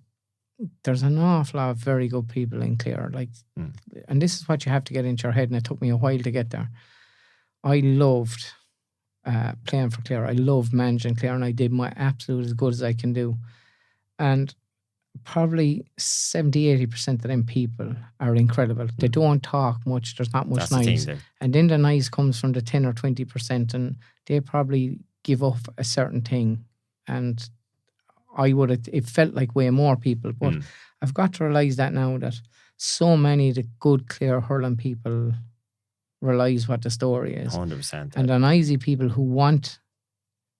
there's an awful lot of very good people in Clare, and this is what you have to get into your head, and it took me a while to get there. I loved playing for Clare. I loved managing Clare, and I did my absolute as good as I can do. And probably 70-80% of them people are incredible. They don't talk much. There's not much noise. And then the noise comes from the 10 or 20%, and they probably give up a certain thing. And it felt like way more people. But I've got to realise that now, that so many of the good Clare hurling people realise what the story is. 100%. And the noisy people who want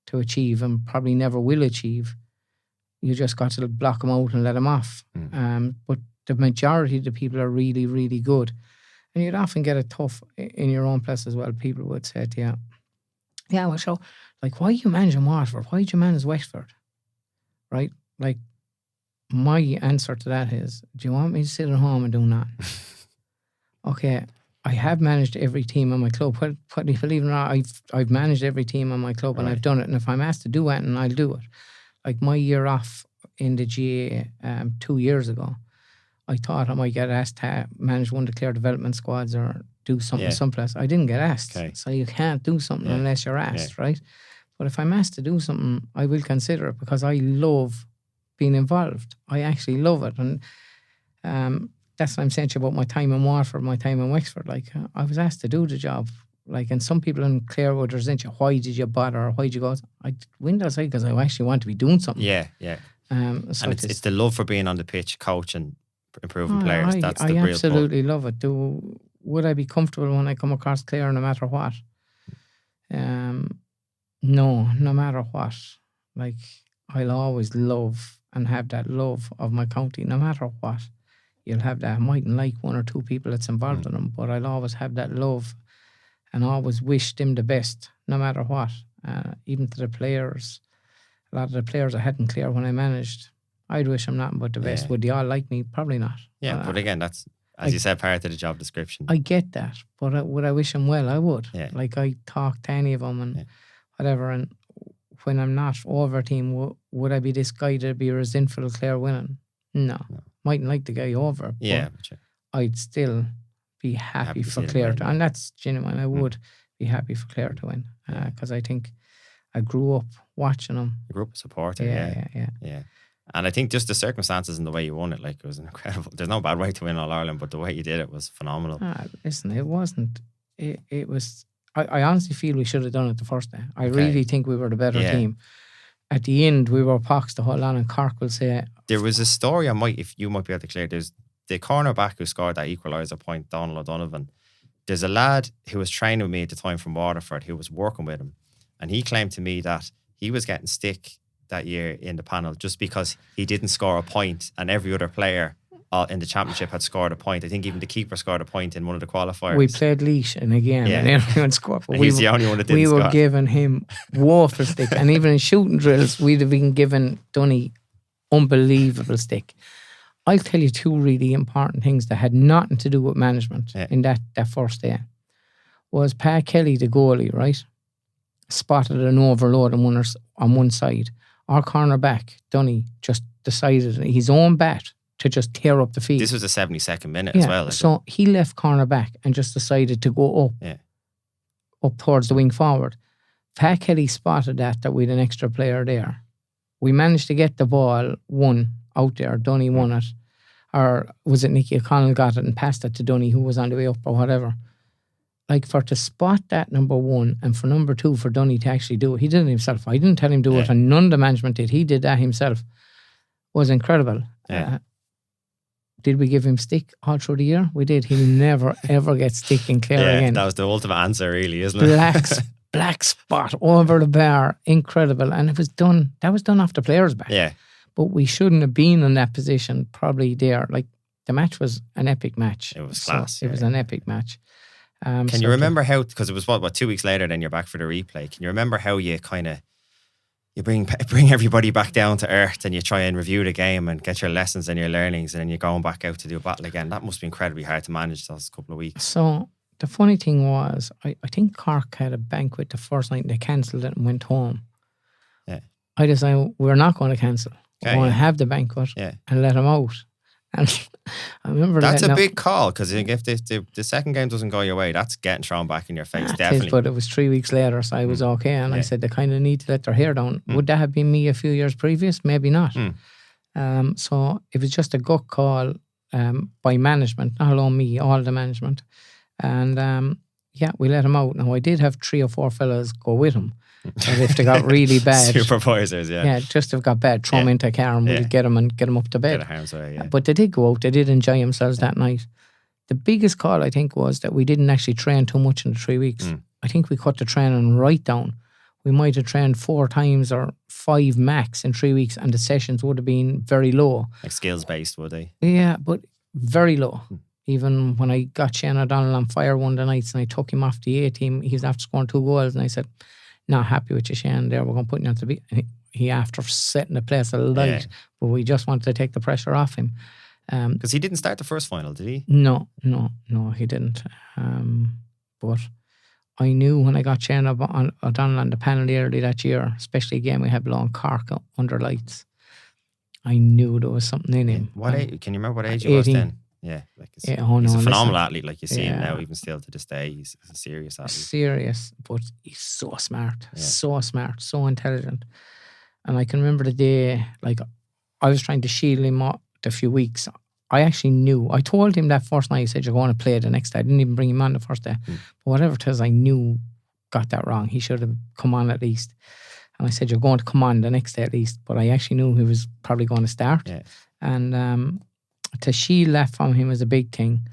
to achieve and probably never will achieve, you just got to block them out and let them off. But the majority of the people are really, really good. And you'd often get it tough in your own place as well. People would say to you, yeah, well, so, like, why are you managing Waterford? Why did you manage Wexford? Right? Like, my answer to that is, do you want me to sit at home and do nothing? Okay, I have managed every team in my club. What do you believe in? I've managed every team in my club, and I've done it. And if I'm asked to do it, and I'll do it. Like, my year off in the GA 2 years ago, I thought I might get asked to manage one of the Clare development squads or do something someplace. I didn't get asked. Okay. So you can't do something unless you're asked, right? But if I'm asked to do something, I will consider it, because I love being involved. I actually love it. And that's what I'm saying to you about my time in Waterford, my time in Wexford. Like, I was asked to do the job, Like, and some people in Clare would resent you. Why did you bother? Why did you go? I went outside because I actually want to be doing something. Yeah. So And it's the love for being on the pitch, coaching, improving Oh, players. That's the I real pull. absolutely love it. Would I be comfortable when I come across Clare no matter what? No matter what. Like, I'll always love and have that love of my county no matter what. You'll have that. I mightn't like one or two people that's involved in them, but I'll always have that love and always wish them the best no matter what. Even to the players. A lot of the players I had in Clare when I managed, I'd wish them nothing but the best. Would they all like me? Probably not. Yeah, but again, that's, as you said, part of the job description. I get that, but would I wish them well? I would. Yeah. Like, I talk to any of them and whatever, and when I'm not over a team, would I be this guy to be resentful of Clare winning? No. Mightn't like the guy over, but I'd still be happy for Clare to, and that's genuine. I would be happy for Clare to win because I think I grew up watching them. You grew up a supporter, yeah. And I think just the circumstances and the way you won it, like, it was incredible. There's no bad way to win All Ireland, but the way you did it was phenomenal. Listen, it wasn't. It was. I honestly feel we should have done it the first day. I really think we were the better team. At the end, we were poxed the whole on, and Cork will say. There was a story if you might be able to clear. There's the cornerback who scored that equaliser point, Donald O'Donovan. There's a lad who was training with me at the time from Waterford who was working with him, and he claimed to me that he was getting stick that year in the panel just because he didn't score a point, and every other player in the championship had scored a point. I think even the keeper scored a point in one of the qualifiers. We played Laois and again, and everyone scored. But he's the only one that didn't score. We were giving him woeful stick, and even in shooting drills, we'd have been giving Dunny unbelievable stick. I'll tell you two really important things that had nothing to do with management in that first day. Was Pat Kelly, the goalie, right? Spotted an overload on one side. Our cornerback, Dunny, just decided his own bat to just tear up the field. This was the 72nd minute as well. So he left cornerback and just decided to go up towards the wing forward. Pat Kelly spotted that we had an extra player there. We managed to get the ball out there. Dunny won it. Or was it Nicky O'Connell got it and passed it to Dunny, who was on the way up or whatever. Like, for to spot that, number one, and for number two, for Dunny to actually do it. He did it himself. I didn't tell him to do it, and none of the management did. He did that himself. Was incredible. Did we give him stick all through the year? We did. He'll never, ever get stick in Clare again. That was the ultimate answer, really, isn't it? Black spot over the bar. Incredible. And it was done. That was done off the player's back. Yeah. But we shouldn't have been in that position probably there. Like, the match was an epic match. It was class. It was an epic match. Can you remember how, because it was what 2 weeks later then you're back for the replay, can you remember how you kind of, you bring everybody back down to earth and you try and review the game and get your lessons and your learnings, and then you're going back out to do a battle again? That must be incredibly hard to manage those couple of weeks. So the funny thing was, I think Cork had a banquet the first night and they cancelled it and went home. Yeah. I decided we're not going to cancel. We're going to have the banquet and let them out. And I remember that's a big call, because if the second game doesn't go your way, that's getting thrown back in your face, definitely. But it was 3 weeks later, so I was okay, and I said they kind of need to let their hair down. Would that have been me a few years previous? Maybe not. So it was just a gut call by management, not alone me, all the management, and we let him out. Now, I did have 3 or 4 fellas go with him. And if they got really bad, supervisors, just if got bad, throw them into a car and we'd get them up to bed. Get a harm's way, But they did go out, they did enjoy themselves that night. The biggest call, I think, was that we didn't actually train too much in the 3 weeks. I think we cut the training right down. We might have trained 4 times or 5 max in 3 weeks, and the sessions would have been very low. Like skills based, would they? Yeah, but very low. Even when I got Shane O'Donnell on fire one of the nights and I took him off the A team, he was after scoring 2 goals, and I said, not happy with you, Shane, there, we're going to put you on to be. He after setting the place alight, but we just wanted to take the pressure off him. Because he didn't start the first final, did he? No, he didn't. But I knew when I got Shane O'Donnell on the panel early that year, especially a game we had below Cork under lights, I knew there was something in him. What age? Can you remember what age he was then? Yeah, like he's a phenomenal athlete, like you see him now, even still to this day. He's a serious athlete. Serious, but he's so smart, so intelligent. And I can remember the day, like, I was trying to shield him up a few weeks. I actually knew. I told him that first night. He said, you're going to play the next day. I didn't even bring him on the first day. But whatever it is, I knew got that wrong. He should have come on at least. And I said, you're going to come on the next day at least. But I actually knew he was probably going to start. Yeah. And to shield that from him was a big thing.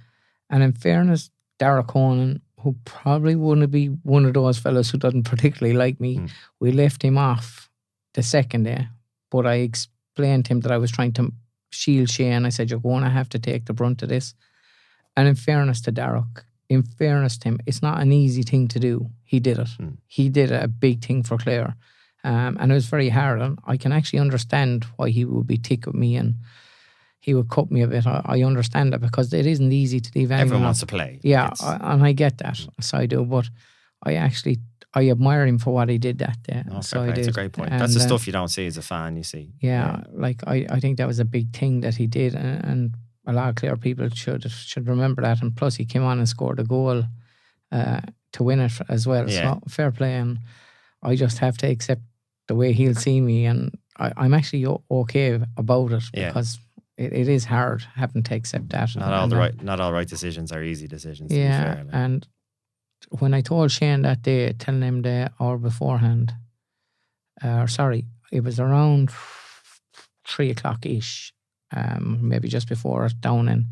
And in fairness, Dara Conan, who probably wouldn't be one of those fellas who doesn't particularly like me, we left him off the second day. But I explained to him that I was trying to shield Shane. I said, you're going to have to take the brunt of this. And in fairness to Darroch, in fairness to him, it's not an easy thing to do. He did it. He did a big thing for Clare. And it was very hard. And I can actually understand why he would be tick with me and he would cut me a bit. I understand that because it isn't easy to leave anyone. Everyone wants to play. Yeah, and I get that. So I do. But I admire him for what he did that day. Oh, so That's a great point. And, that's the stuff you don't see as a fan, you see. Yeah, like I think that was a big thing that he did. And a lot of Clare people should remember that. And plus he came on and scored a goal to win it as well. Yeah. So fair play. And I just have to accept the way he'll see me. And I'm actually okay about it because it is hard having to accept that. Not all right decisions are easy decisions. Yeah, to be fair, like. And when I told Shane that day, telling him the hour beforehand, it was around 3 o'clock ish, maybe just before it, down in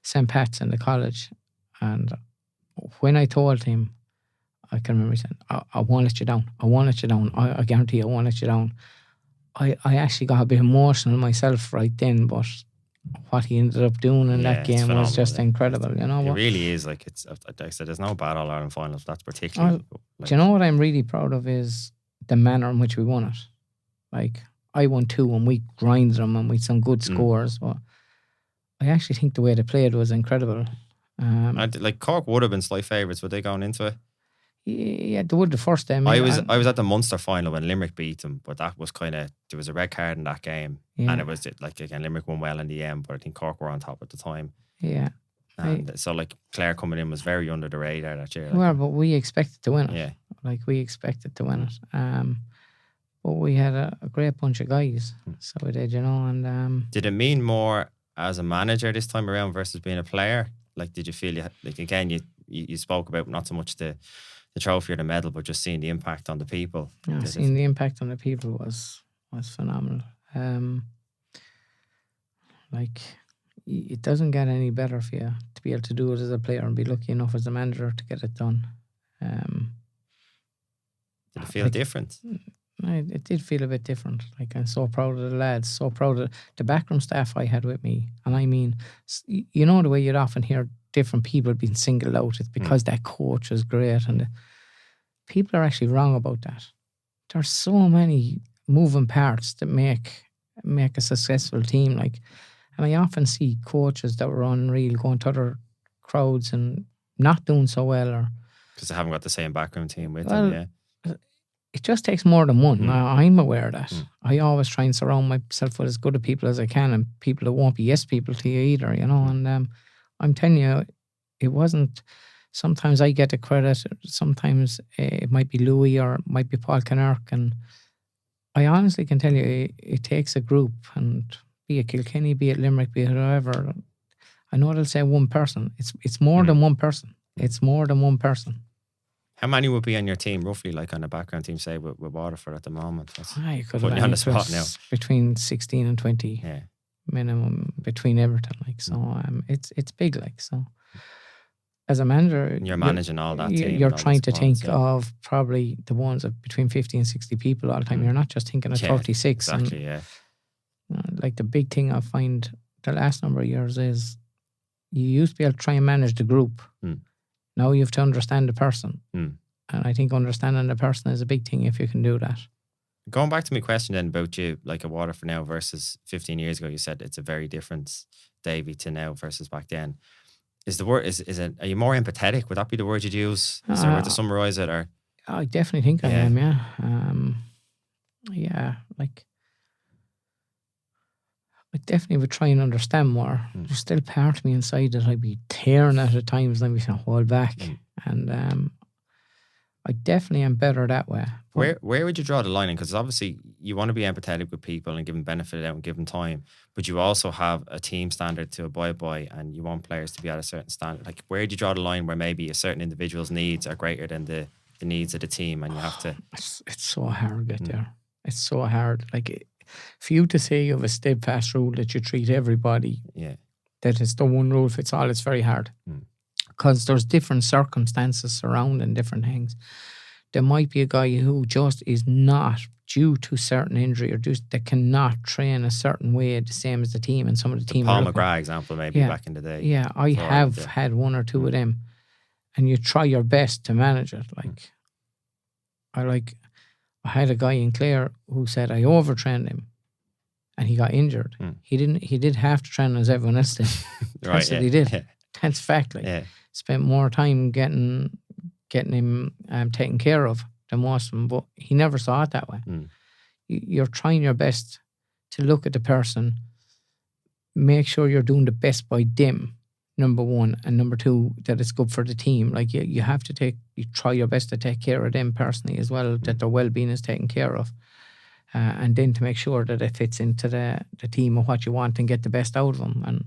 St. Pat's in the college. And when I told him, I can remember saying, I won't let you down. I won't let you down. I guarantee I won't let you down. I actually got a bit emotional myself right then, but what he ended up doing in that game was just incredible, you know. It really is. Like I said, there's no bad All-Ireland finals. That's particularly. Do you know what I'm really proud of is the manner in which we won it. Like I won 2 and we grinded them and we had some good scores, but I actually think the way they played was incredible. Like Cork would have been slight favourites, were they going into it? Yeah, they would the first time. I was at the Munster final when Limerick beat them, but that was there was a red card in that game, and it was like again Limerick won well in the end, but I think Cork were on top at the time. Yeah, and so like Clare coming in was very under the radar that year. Well, but we expected to win it. Yeah, like we expected to win it. But we had a great bunch of guys, so we did, you know. And did it mean more as a manager this time around versus being a player? Like, did you feel you spoke about not so much the trophy or the medal, but just seeing the impact on the people. Yeah, seeing the impact on the people was phenomenal. Like, it doesn't get any better for you to be able to do it as a player and be lucky enough as a manager to get it done. Did it feel different? It did feel a bit different. Like, I'm so proud of the lads, so proud of the backroom staff I had with me. And I mean, you know, the way you'd often hear different people being singled out, it's because that coach is great, and people are actually wrong about that. There's so many moving parts that make a successful team. Like, and I often see coaches that were unreal going to other crowds and not doing so well, or because they haven't got the same background team with them. Yeah, it just takes more than one. I'm aware of that. I always try and surround myself with as good of people as I can, and people that won't be yes people to you either, you know. And I'm telling you, it wasn't. Sometimes I get the credit. Sometimes it might be Louis or it might be Paul Kinnerk. And I honestly can tell you, it takes a group, and be it Kilkenny, be it Limerick, be it whoever. I know they'll say one person. It's more than one person. It's more than one person. How many would be on your team, roughly, like on the background team, say, with Waterford at the moment? You could putting you on the spot now. Between 16 and 20. Yeah. Minimum between everything, like, so it's big, like, so as a manager and you're managing all that team, you're trying to think of probably the ones of between 50 and 60 people all the time. You're not just thinking of 36. Exactly. Like, the big thing I find the last number of years is you used to be able to try and manage the group. Now you have to understand the person, and I think understanding the person is a big thing if you can do that. Going back to my question then about you, like, a Waterford now versus 15 years ago, you said it's a very different Davy to now versus back then. Is the word, is it, are you more empathetic? Would that be the word you'd use? Is there a word to summarise it? Or I definitely think I am, yeah. Like, I definitely would try and understand more. There's still part of me inside that I'd be tearing at times, and I'd be saying, hold back. And I definitely am better that way. Where would you draw the line? Because obviously you want to be empathetic with people and give them benefit of the doubt and give them time, but you also have a team standard to abide by, and you want players to be at a certain standard. Like, where do you draw the line where maybe a certain individual's needs are greater than the needs of the team, and you have to? It's so hard to get there. It's so hard. Like, for you to say you have a steadfast rule that you treat everybody, that it's the one rule fits all, it's very hard. Because there's different circumstances surrounding different things. There might be a guy who just is not, due to certain injury or just that cannot train a certain way the same as the team, and some of the team. Paul McGrath example, maybe back in the day. Yeah, I have had one or two of them, and you try your best to manage it. Like, I had a guy in Clare who said I overtrained him, and he got injured. He did half the training as everyone else did. That's what he did. Yeah. That's fact. Like, spent more time getting him taken care of than most of them, but he never saw it that way. You're trying your best to look at the person, make sure you're doing the best by them, number one, and number two, that it's good for the team. Like, you have to you try your best to take care of them personally as well, that their well-being is taken care of, and then to make sure that it fits into the team of what you want and get the best out of them. And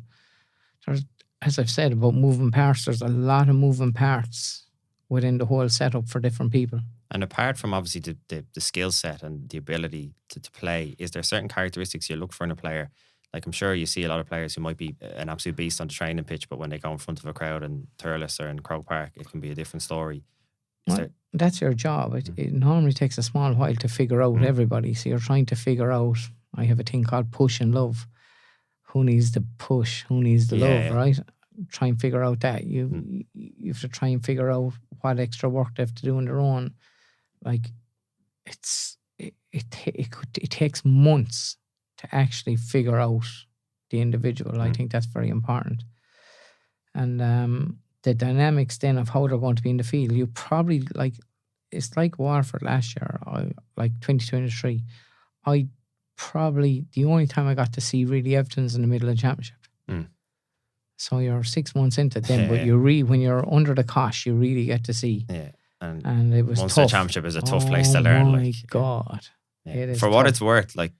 there's, as I've said about moving parts, there's a lot of moving parts within the whole setup for different people. And apart from obviously the skill set and the ability to play, is there certain characteristics you look for in a player? Like, I'm sure you see a lot of players who might be an absolute beast on the training pitch, but when they go in front of a crowd in Thurles or in Croke Park, it can be a different story. That's your job. It normally takes a small while to figure out everybody. So you're trying to figure out, I have a thing called push and love. Who needs the push? Who needs the love, right? Try and figure out that. You have to try and figure out what extra work they have to do on their own. Like, it takes months to actually figure out the individual. I think that's very important. And the dynamics then of how they're going to be in the field, you probably, like, it's like Waterford last year, like 2023. The only time I got to see really Everton's in the middle of the championship. So you're 6 months into them, but when you're under the cosh, you really get to see. Yeah. And it was Munster tough. Championship is a tough place to learn. Oh my God. Yeah. It is For what tough. it's worth, like,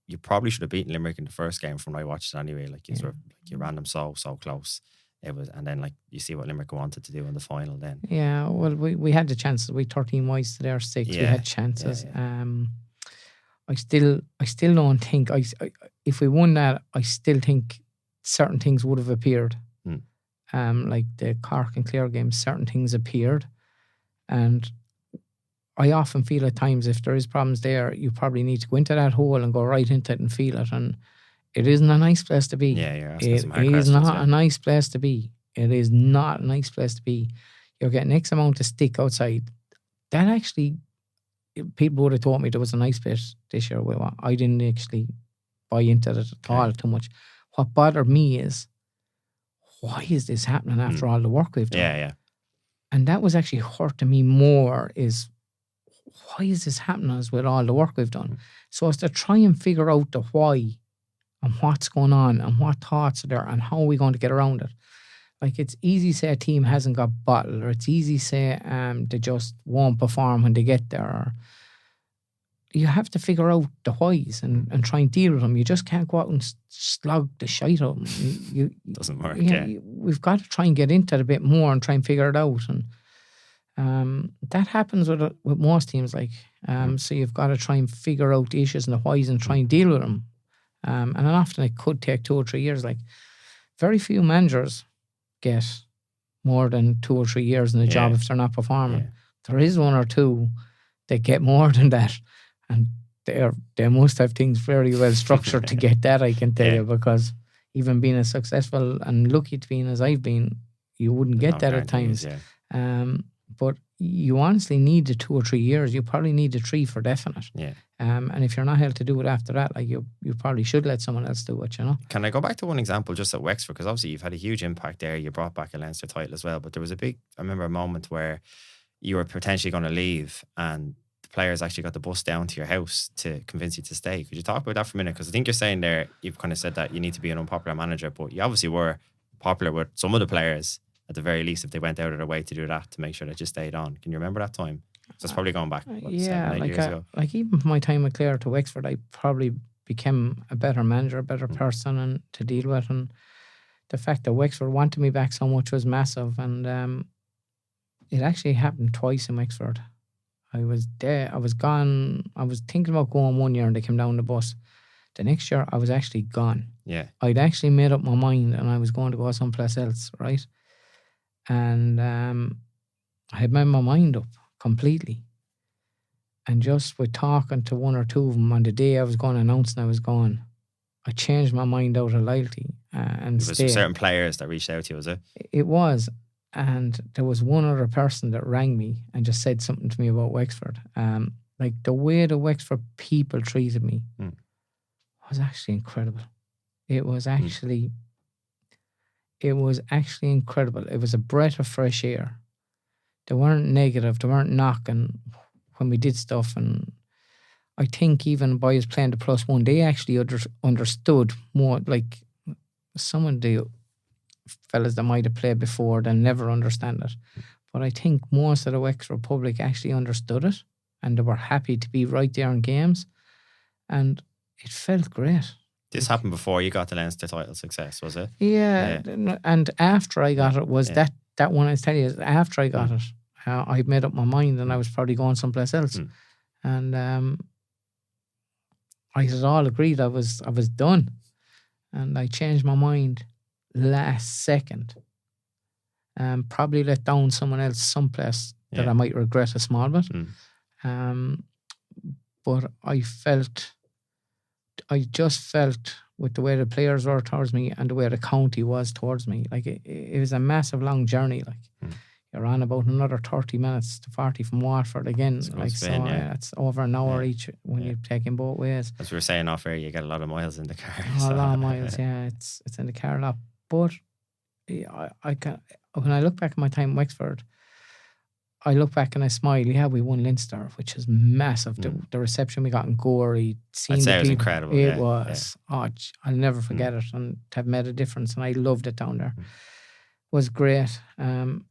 you probably should have beaten Limerick in the first game from what I watched it anyway. Like, you ran them so close. It was, and then, like, you see what Limerick wanted to do in the final then. Yeah, well, we had the chances. We 13 wides to their 6. We had chances. I still don't think if we won that, I still think certain things would have appeared. Like the Cork and Clare games, certain things appeared, and I often feel at times if there is problems there, you probably need to go into that hole and go right into it and feel it, and it isn't a nice place to be. Yeah, you're asking some hard It is questions, not a nice place to be. It is not a nice place to be. You're getting X amount of stick outside. That actually, people would have told me there was a nice place this year. Well, I didn't actually buy into it at all too much. What bothered me is, why is this happening after all the work we've done? Yeah. And that was actually hurting me more, is why is this happening with all the work we've done? So as to try and figure out the why and what's going on and what thoughts are there and how are we going to get around it. Like, it's easy to say a team hasn't got bottled, or it's easy to say they just won't perform when they get there. Or you have to figure out the whys and try and deal with them. You just can't go out and slug the shite out of them. Doesn't work, we've got to try and get into it a bit more and try and figure it out. And that happens with most teams. Like, so you've got to try and figure out the issues and the whys and try and deal with them. And then often it could take 2 or 3 years. Like, very few managers get more than 2 or 3 years in a job if they're not performing. Yeah. There is 1 or 2 that get more than that, and they must have things very well structured to get that, I can tell you, because even being as successful and lucky to being as I've been, you wouldn't get that at times. But you honestly need the 2 or 3 years. You probably need the 3 for definite. Yeah. And if you're not able to do it after that, like, you probably should let someone else do it, you know. Can I go back to one example just at Wexford? Because obviously you've had a huge impact there. You brought back a Leinster title as well. But there was I remember a moment where you were potentially going to leave and the players actually got the bus down to your house to convince you to stay. Could you talk about that for a minute? Because I think you're saying there, you've kind of said that you need to be an unpopular manager, but you obviously were popular with some of the players, at the very least, if they went out of their way to do that, to make sure that you stayed on. Can you remember that time? Just probably going back, Yeah, 7, 8 years ago. like even from my time at Clare to Wexford, I probably became a better manager, a better person, and to deal with. And the fact that Wexford wanted me back so much was massive. And it actually happened twice in Wexford. I was there. I was gone. I was thinking about going one year, and they came down the bus. The next year, I was actually gone. Yeah. I'd actually made up my mind, and I was going to go someplace else, right? And I had made my mind up completely. And just with talking to one or two of them on the day I was going announcing I was going, I changed my mind out of loyalty and There was stayed. certain players that reached out to you, was it? It was. And there was one other person that rang me and just said something to me about Wexford. Like the way the Wexford people treated me was actually incredible. It was actually incredible. It was a breath of fresh air. They weren't negative. They weren't knocking when we did stuff. And I think even boys playing the +1, they actually understood more. Like some of the fellas that might have played before, they'll never understand it. But I think most of the Wexford public actually understood it, and they were happy to be right there in games. And it felt great. This happened before you got the Leinster title success, was it? Yeah. And after I got it was that one I tell you, after I got it, I'd made up my mind and I was probably going someplace else. And I had all agreed I was done. And I changed my mind last second. Probably let down someone else someplace that I might regret a small bit. But I just felt with the way the players were towards me and the way the county was towards me, like it was a massive long journey. Like you're on about another 30 minutes to 40 from Waterford again. Like Spain, it's over an hour each when you're taking both ways. As we were saying off air, you get a lot of miles in the car. A lot of miles, it's in the car a lot. But when I look back at my time in Wexford, I look back and I smile. Yeah, we won Leinster, which is massive. The reception we got in Gorey, I'd say it was incredible. It was. Oh, I'll never forget it, and to have made a difference. And I loved it down there. It was great. And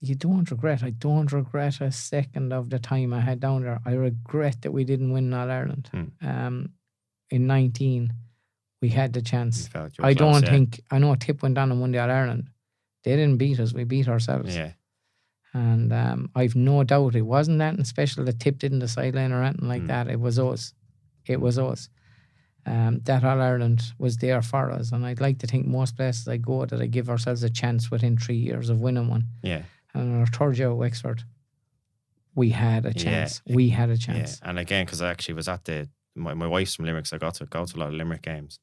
you don't regret. I don't regret a second of the time I had down there. I regret that we didn't win All Ireland. In 19, we had the chance. I know Tip went down and won the All Ireland. They didn't beat us. We beat ourselves. Yeah. And I've no doubt it wasn't anything special that Tip didn't the sideline or anything like that. It was us. It was us. That All Ireland was there for us. And I'd like to think most places I go that I give ourselves a chance within 3 years of winning one. Yeah. And in our third year at Wexford, we had a chance. Yeah. We had a chance. Yeah. And again, because I actually was at my wife's from Limerick, so I got to go to a lot of Limerick games.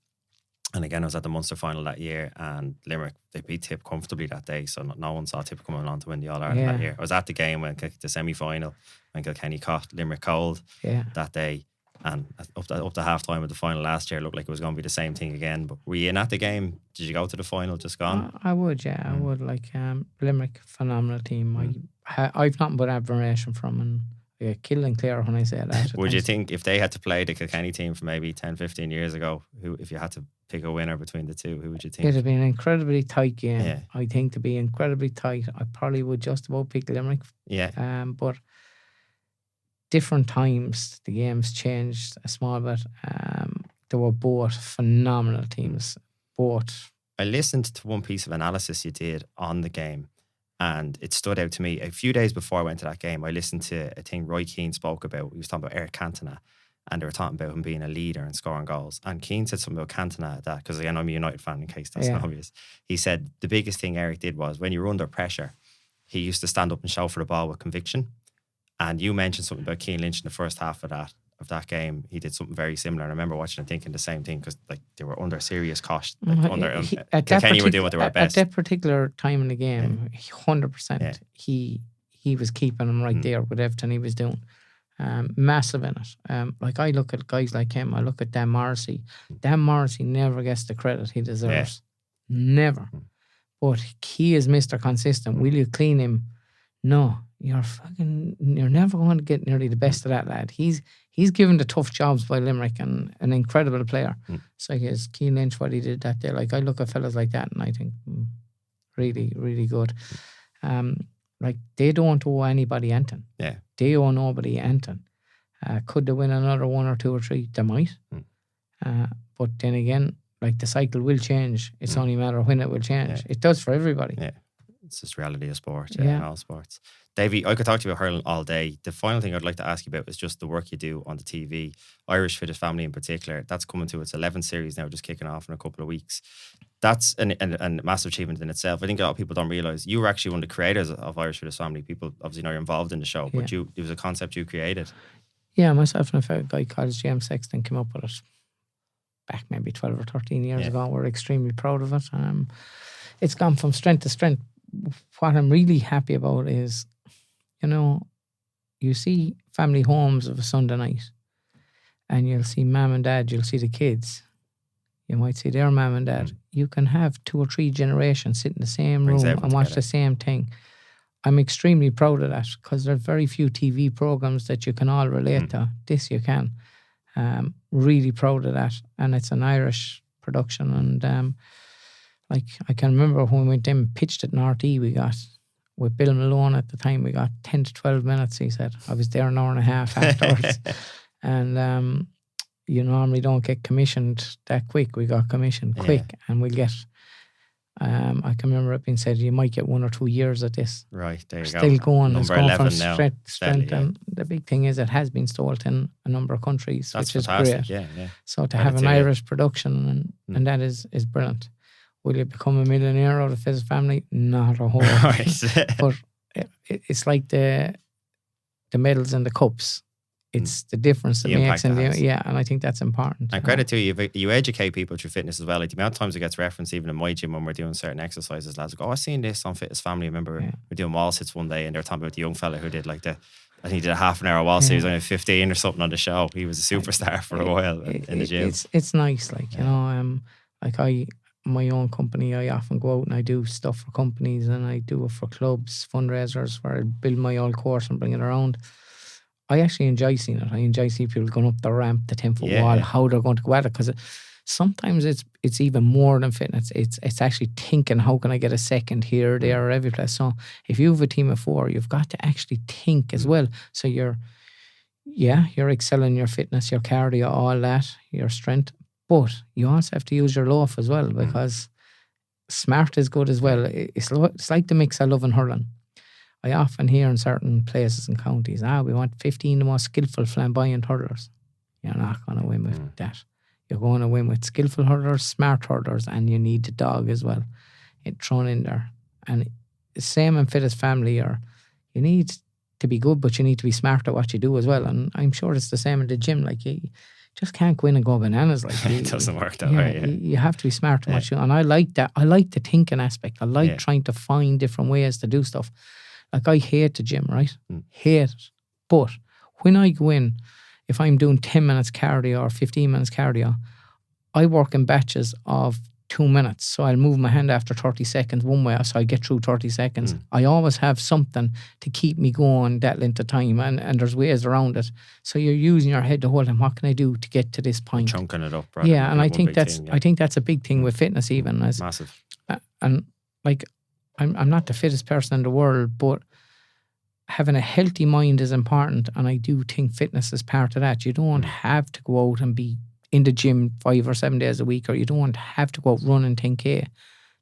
And again, I was at the Munster final that year, and Limerick, they beat Tip comfortably that day, so no one saw Tip coming on to win the All-Ireland that year. I was at the game when the semi-final, when Kilkenny caught Limerick cold that day, and up to half-time of the final last year, it looked like it was going to be the same thing again. But were you in at the game? Did you go to the final just gone? I would, I would. Like, Limerick, phenomenal team. I've nothing but admiration from, and I get killed in Clare when I say that. Would you think if they had to play the Kilkenny team from maybe 10, 15 years ago, if you had to pick a winner between the two, who would you think? It'd have been an incredibly tight game. Yeah. I think to be incredibly tight, I probably would just about pick Limerick. Yeah. But different times, the games changed a small bit. They were both phenomenal teams. Both. I listened to one piece of analysis you did on the game, and it stood out to me. A few days before I went to that game, I listened to a thing Roy Keane spoke about. He was talking about Eric Cantona, and they were talking about him being a leader and scoring goals. And Keane said something about Cantona, that, because again, I'm a United fan in case that's not obvious. He said the biggest thing Eric did was when you were under pressure, he used to stand up and shout for the ball with conviction. And you mentioned something about Keane Lynch in the first half of that game. He did something very similar. And I remember watching and thinking the same thing, because like they were under serious cost. Like, Kilkenny were doing what they were best. At that particular time in the game, 100%, he was keeping him right there with everything he was doing. Massive in it. Like I look at guys like him, I look at Dan Morrissey. Dan Morrissey never gets the credit he deserves. Never. But he is Mr. Consistent. Will you clean him? No. You're never going to get nearly the best of that lad. He's given the tough jobs by Limerick, and an incredible player. It's like his Keane Lynch, what he did that day. Like I look at fellas like that and I think really, really good. like they don't owe anybody anything. Yeah. They owe nobody anything. Could they win another 1 or 2 or 3? They might. But then again, like the cycle will change. It's only a matter of when it will change. It does for everybody. Yeah. It's just reality of sport, in all sports. Davy, I could talk to you about hurling all day. The final thing I'd like to ask you about is just the work you do on the TV. Irish Fittest Family in particular, that's coming to its 11th series now, just kicking off in a couple of weeks. That's a massive achievement in itself. I think a lot of people don't realise you were actually one of the creators of Irish Fittest Family. People obviously know you're involved in the show, but it was a concept you created. Yeah, myself and a guy called James Sexton came up with it back maybe 12 or 13 years ago. We're extremely proud of it. It's gone from strength to strength. What I'm really happy about is, you see family homes of a Sunday night and you'll see mum and dad, you'll see the kids. You might see their mum and dad. You can have 2 or 3 generations sit in the same room and watch the same thing. I'm extremely proud of that because there's very few TV programs that you can all relate to. This you can. Really proud of that. And it's an Irish production. And I can remember when we went in and pitched at North E, we got, with Bill Malone at the time, we got 10 to 12 minutes, he said. I was there an hour and a half afterwards. And you normally don't get commissioned that quick. We got commissioned quick and we'll get... I can remember it being said you might get 1 or 2 years at this. Right, there you go. Still going. Number it's going 11 from now. Strength. And the big thing is it has been sold in a number of countries, That's which fantastic. is great. Yeah. So to have an Irish production and that is brilliant. Will you become a millionaire out of his family? Not a whole lot. But it's like the medals and the cups. It's the difference that makes, and I think that's important. And credit to you, you educate people through fitness as well. Like the amount of times it gets referenced, even in my gym when we're doing certain exercises, lads go, "Oh, I've seen this on Fitness Family." I remember we're doing wall sits one day, and they were talking about the young fella who did I think he did a half an hour wall sit. He was only 15 or something on the show. He was a superstar for a while in the gym. It's nice, my own company, I often go out and I do stuff for companies, and I do it for clubs, fundraisers, where I build my old course and bring it around. I actually enjoy seeing it. I enjoy seeing people going up the ramp, the 10-foot wall, how they're going to go at it. Because sometimes it's even more than fitness. It's actually thinking, how can I get a second here, there, or every place. So if you have a team of 4, you've got to actually think as well. So you're excelling your fitness, your cardio, all that, your strength. But you also have to use your loaf as well, because smart is good as well. It's like the mix I love in hurling. I often hear in certain places and counties, we want 15 of the most skillful, flamboyant hurlers. You're not going to win with that. You're going to win with skillful hurlers, smart hurlers, and you need the dog as well. It thrown in there. And the same in Fittest Family, you need to be good, but you need to be smart at what you do as well. And I'm sure it's the same in the gym. You just can't go in and go bananas. It doesn't work that way. You have to be smart at what you do. And I like that. I like the thinking aspect. I like trying to find different ways to do stuff. I hate the gym, right? Hate it. But when I go in, if I'm doing 10 minutes cardio or 15 minutes cardio, I work in batches of 2 minutes. So I'll move my hand after 30 seconds one way, so I get through 30 seconds. I always have something to keep me going that length of time, and there's ways around it. So you're using your head the whole time. What can I do to get to this point? Chunking it up, right? Yeah, and I think that's a big thing with fitness even. Massive. And I'm not the fittest person in the world, but having a healthy mind is important, and I do think fitness is part of that. You don't have to go out and be in the gym 5 or 7 days a week, or you don't have to go out running 10K.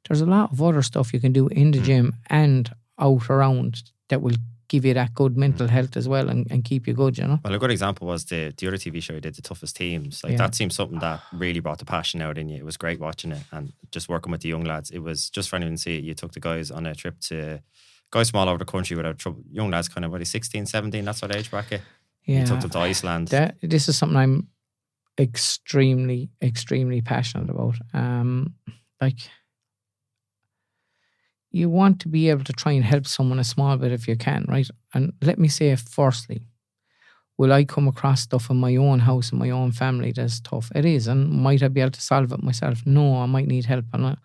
There's a lot of other stuff you can do in the gym and out around that will give you that good mental health as well and keep you good, Well, a good example was the other TV show you did, The Toughest Teams. That seemed something that really brought the passion out in you. It was great watching it and just working with the young lads. It was, just for anyone to see it, you took the guys on a trip to guys from all over the country without trouble. Young lads, kind of, 16, 17, that sort of age bracket. Yeah. You took them to Iceland. This is something I'm extremely, extremely passionate about. You want to be able to try and help someone a small bit if you can, right? And let me say, firstly, will I come across stuff in my own house, in my own family that's tough? It is. And might I be able to solve it myself? No, I might need help. And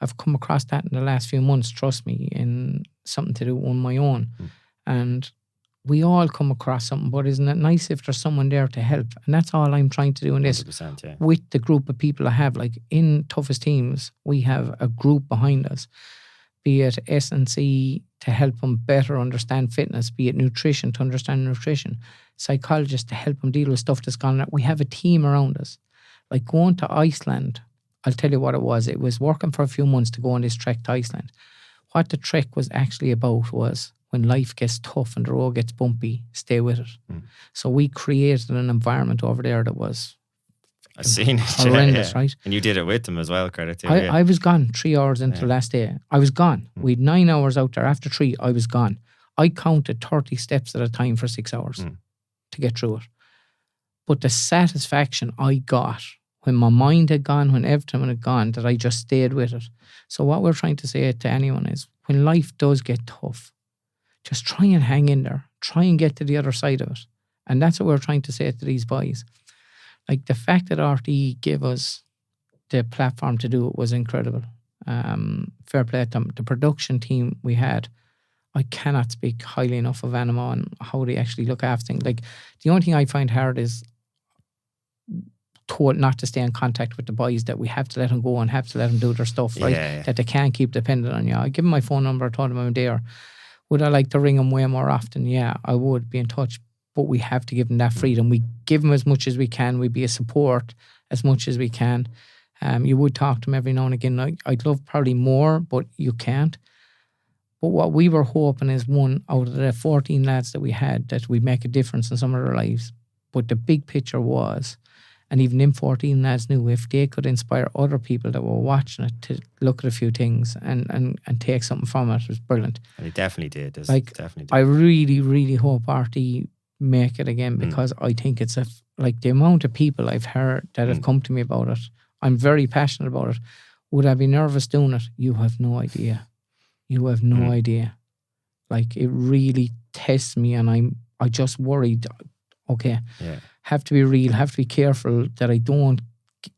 I've come across that in the last few months, trust me, in something to do on my own. And we all come across something, but isn't it nice if there's someone there to help? And that's all I'm trying to do in this with the group of people I have. In Toughest Teams, we have a group behind us. be it S&C to help them better understand fitness, be it nutrition to understand nutrition, psychologists to help them deal with stuff that's gone on. We have a team around us. Like going to Iceland, I'll tell you what it was. It was working for a few months to go on this trek to Iceland. What the trek was actually about was when life gets tough and the road gets bumpy, stay with it. So we created an environment over there that was I've seen it. horrendous, right? And you did it with them as well, credit to you. I was gone 3 hours into the last day. I was gone. We had 9 hours out there. After 3, I was gone. I counted 30 steps at a time for 6 hours to get through it. But the satisfaction I got when my mind had gone, when everything had gone, that I just stayed with it. So what we're trying to say to anyone is, when life does get tough, just try and hang in there. Try and get to the other side of it. And that's what we're trying to say to these boys. Like, the fact that RTE gave us the platform to do it was incredible. Fair play to them. The production team we had, I cannot speak highly enough of Anima and how they actually look after things. Like, the only thing I find hard is told not to stay in contact with the boys, that we have to let them go and have to let them do their stuff, right? That they can't keep dependent on you. I give them my phone number, I told them I'm there. Would I like to ring them way more often? Yeah, I would be in touch. But we have to give them that freedom. We give them as much as we can. We be a support as much as we can. You would talk to them every now and again. I'd love probably more, but you can't. But what we were hoping is, one, out of the 14 lads that we had, that we'd make a difference in some of their lives. But the big picture was, and even them 14 lads knew, if they could inspire other people that were watching it to look at a few things and take something from it, it was brilliant. And it definitely did. Definitely did. I really, really hope RT make it again, because I think it's like the amount of people I've heard that have come to me about it. I'm very passionate about it. Would I be nervous doing it? You have no idea. You have no idea. Like, it really tests me, and I just worried. Okay, have to be real, have to be careful that I don't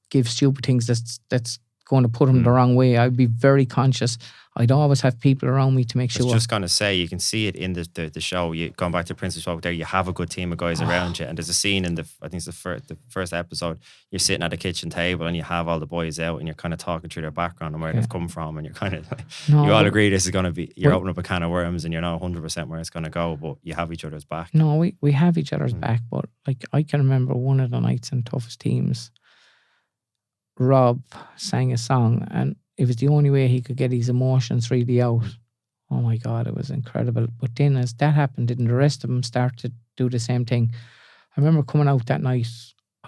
give stupid things that's going to put them the wrong way. I'd be very conscious. I'd always have people around me to make sure. I was just going to say, you can see it in the show. You going back to Princess Walk there, you have a good team of guys around you, and there's a scene in I think it's the first episode. You're sitting at a kitchen table and you have all the boys out, and you're kind of talking through their background and where they've come from, and you're kind of like, you all agree this is going to be. You're opening up a can of worms, and you're not 100% where it's going to go, but you have each other's back. No, we have each other's back, but like, I can remember one of the nights in Toughest Teams, Rob sang a song, and it was the only way he could get his emotions really out. Oh my God, it was incredible. But then as that happened, didn't the rest of them start to do the same thing? I remember coming out that night,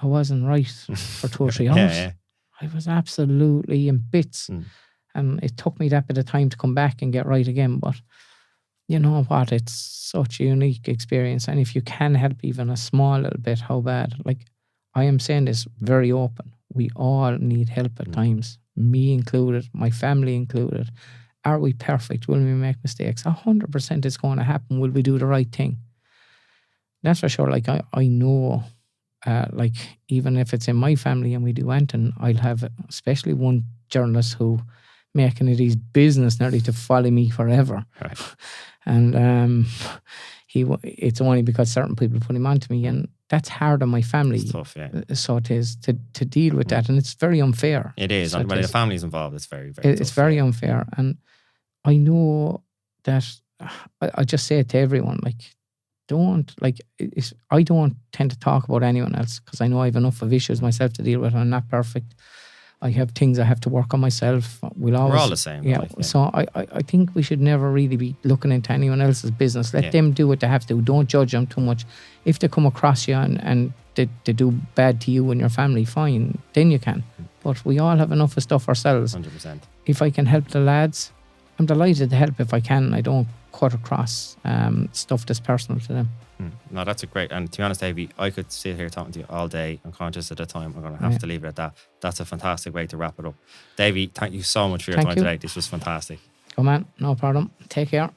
I wasn't right for 2 or 3 hours. I was absolutely in bits. And it took me that bit of time to come back and get right again. But you know what? It's such a unique experience. And if you can help even a small little bit, how bad? Like, I am saying this very open. We all need help at times. Me included, my family included. Are we perfect? Will we make mistakes? 100% it's going to happen. Will we do the right thing? That's for sure. Like, I know, like, even if it's in my family and we do anything, I'll have especially one journalist who making it his business nearly to follow me forever. Right. And it's only because certain people put him onto me, and that's hard on my family. It's tough, yeah. So it is to deal with that, and it's very unfair. It is. So and when the family's involved, it's very, very tough. It's very unfair. And I know that I just say it to everyone, like, don't, like, I don't tend to talk about anyone else, because I know I have enough of issues myself to deal with. I'm not perfect. I have things I have to work on myself. We're all the same. Yeah. So I think we should never really be looking into anyone else's business. Let them do what they have to do. Don't judge them too much. If they come across you and they do bad to you and your family, fine, then you can. But we all have enough of stuff ourselves. 100%. If I can help the lads, I'm delighted to help if I can. I don't cut across stuff that's personal to them. No, that's a great, and to be honest, Davy, I could sit here talking to you all day. I'm conscious of the time. I'm going to have to leave it at that. That's a fantastic way to wrap it up. Davy, thank you so much for your time today. This was fantastic. Come on, no problem. Take care.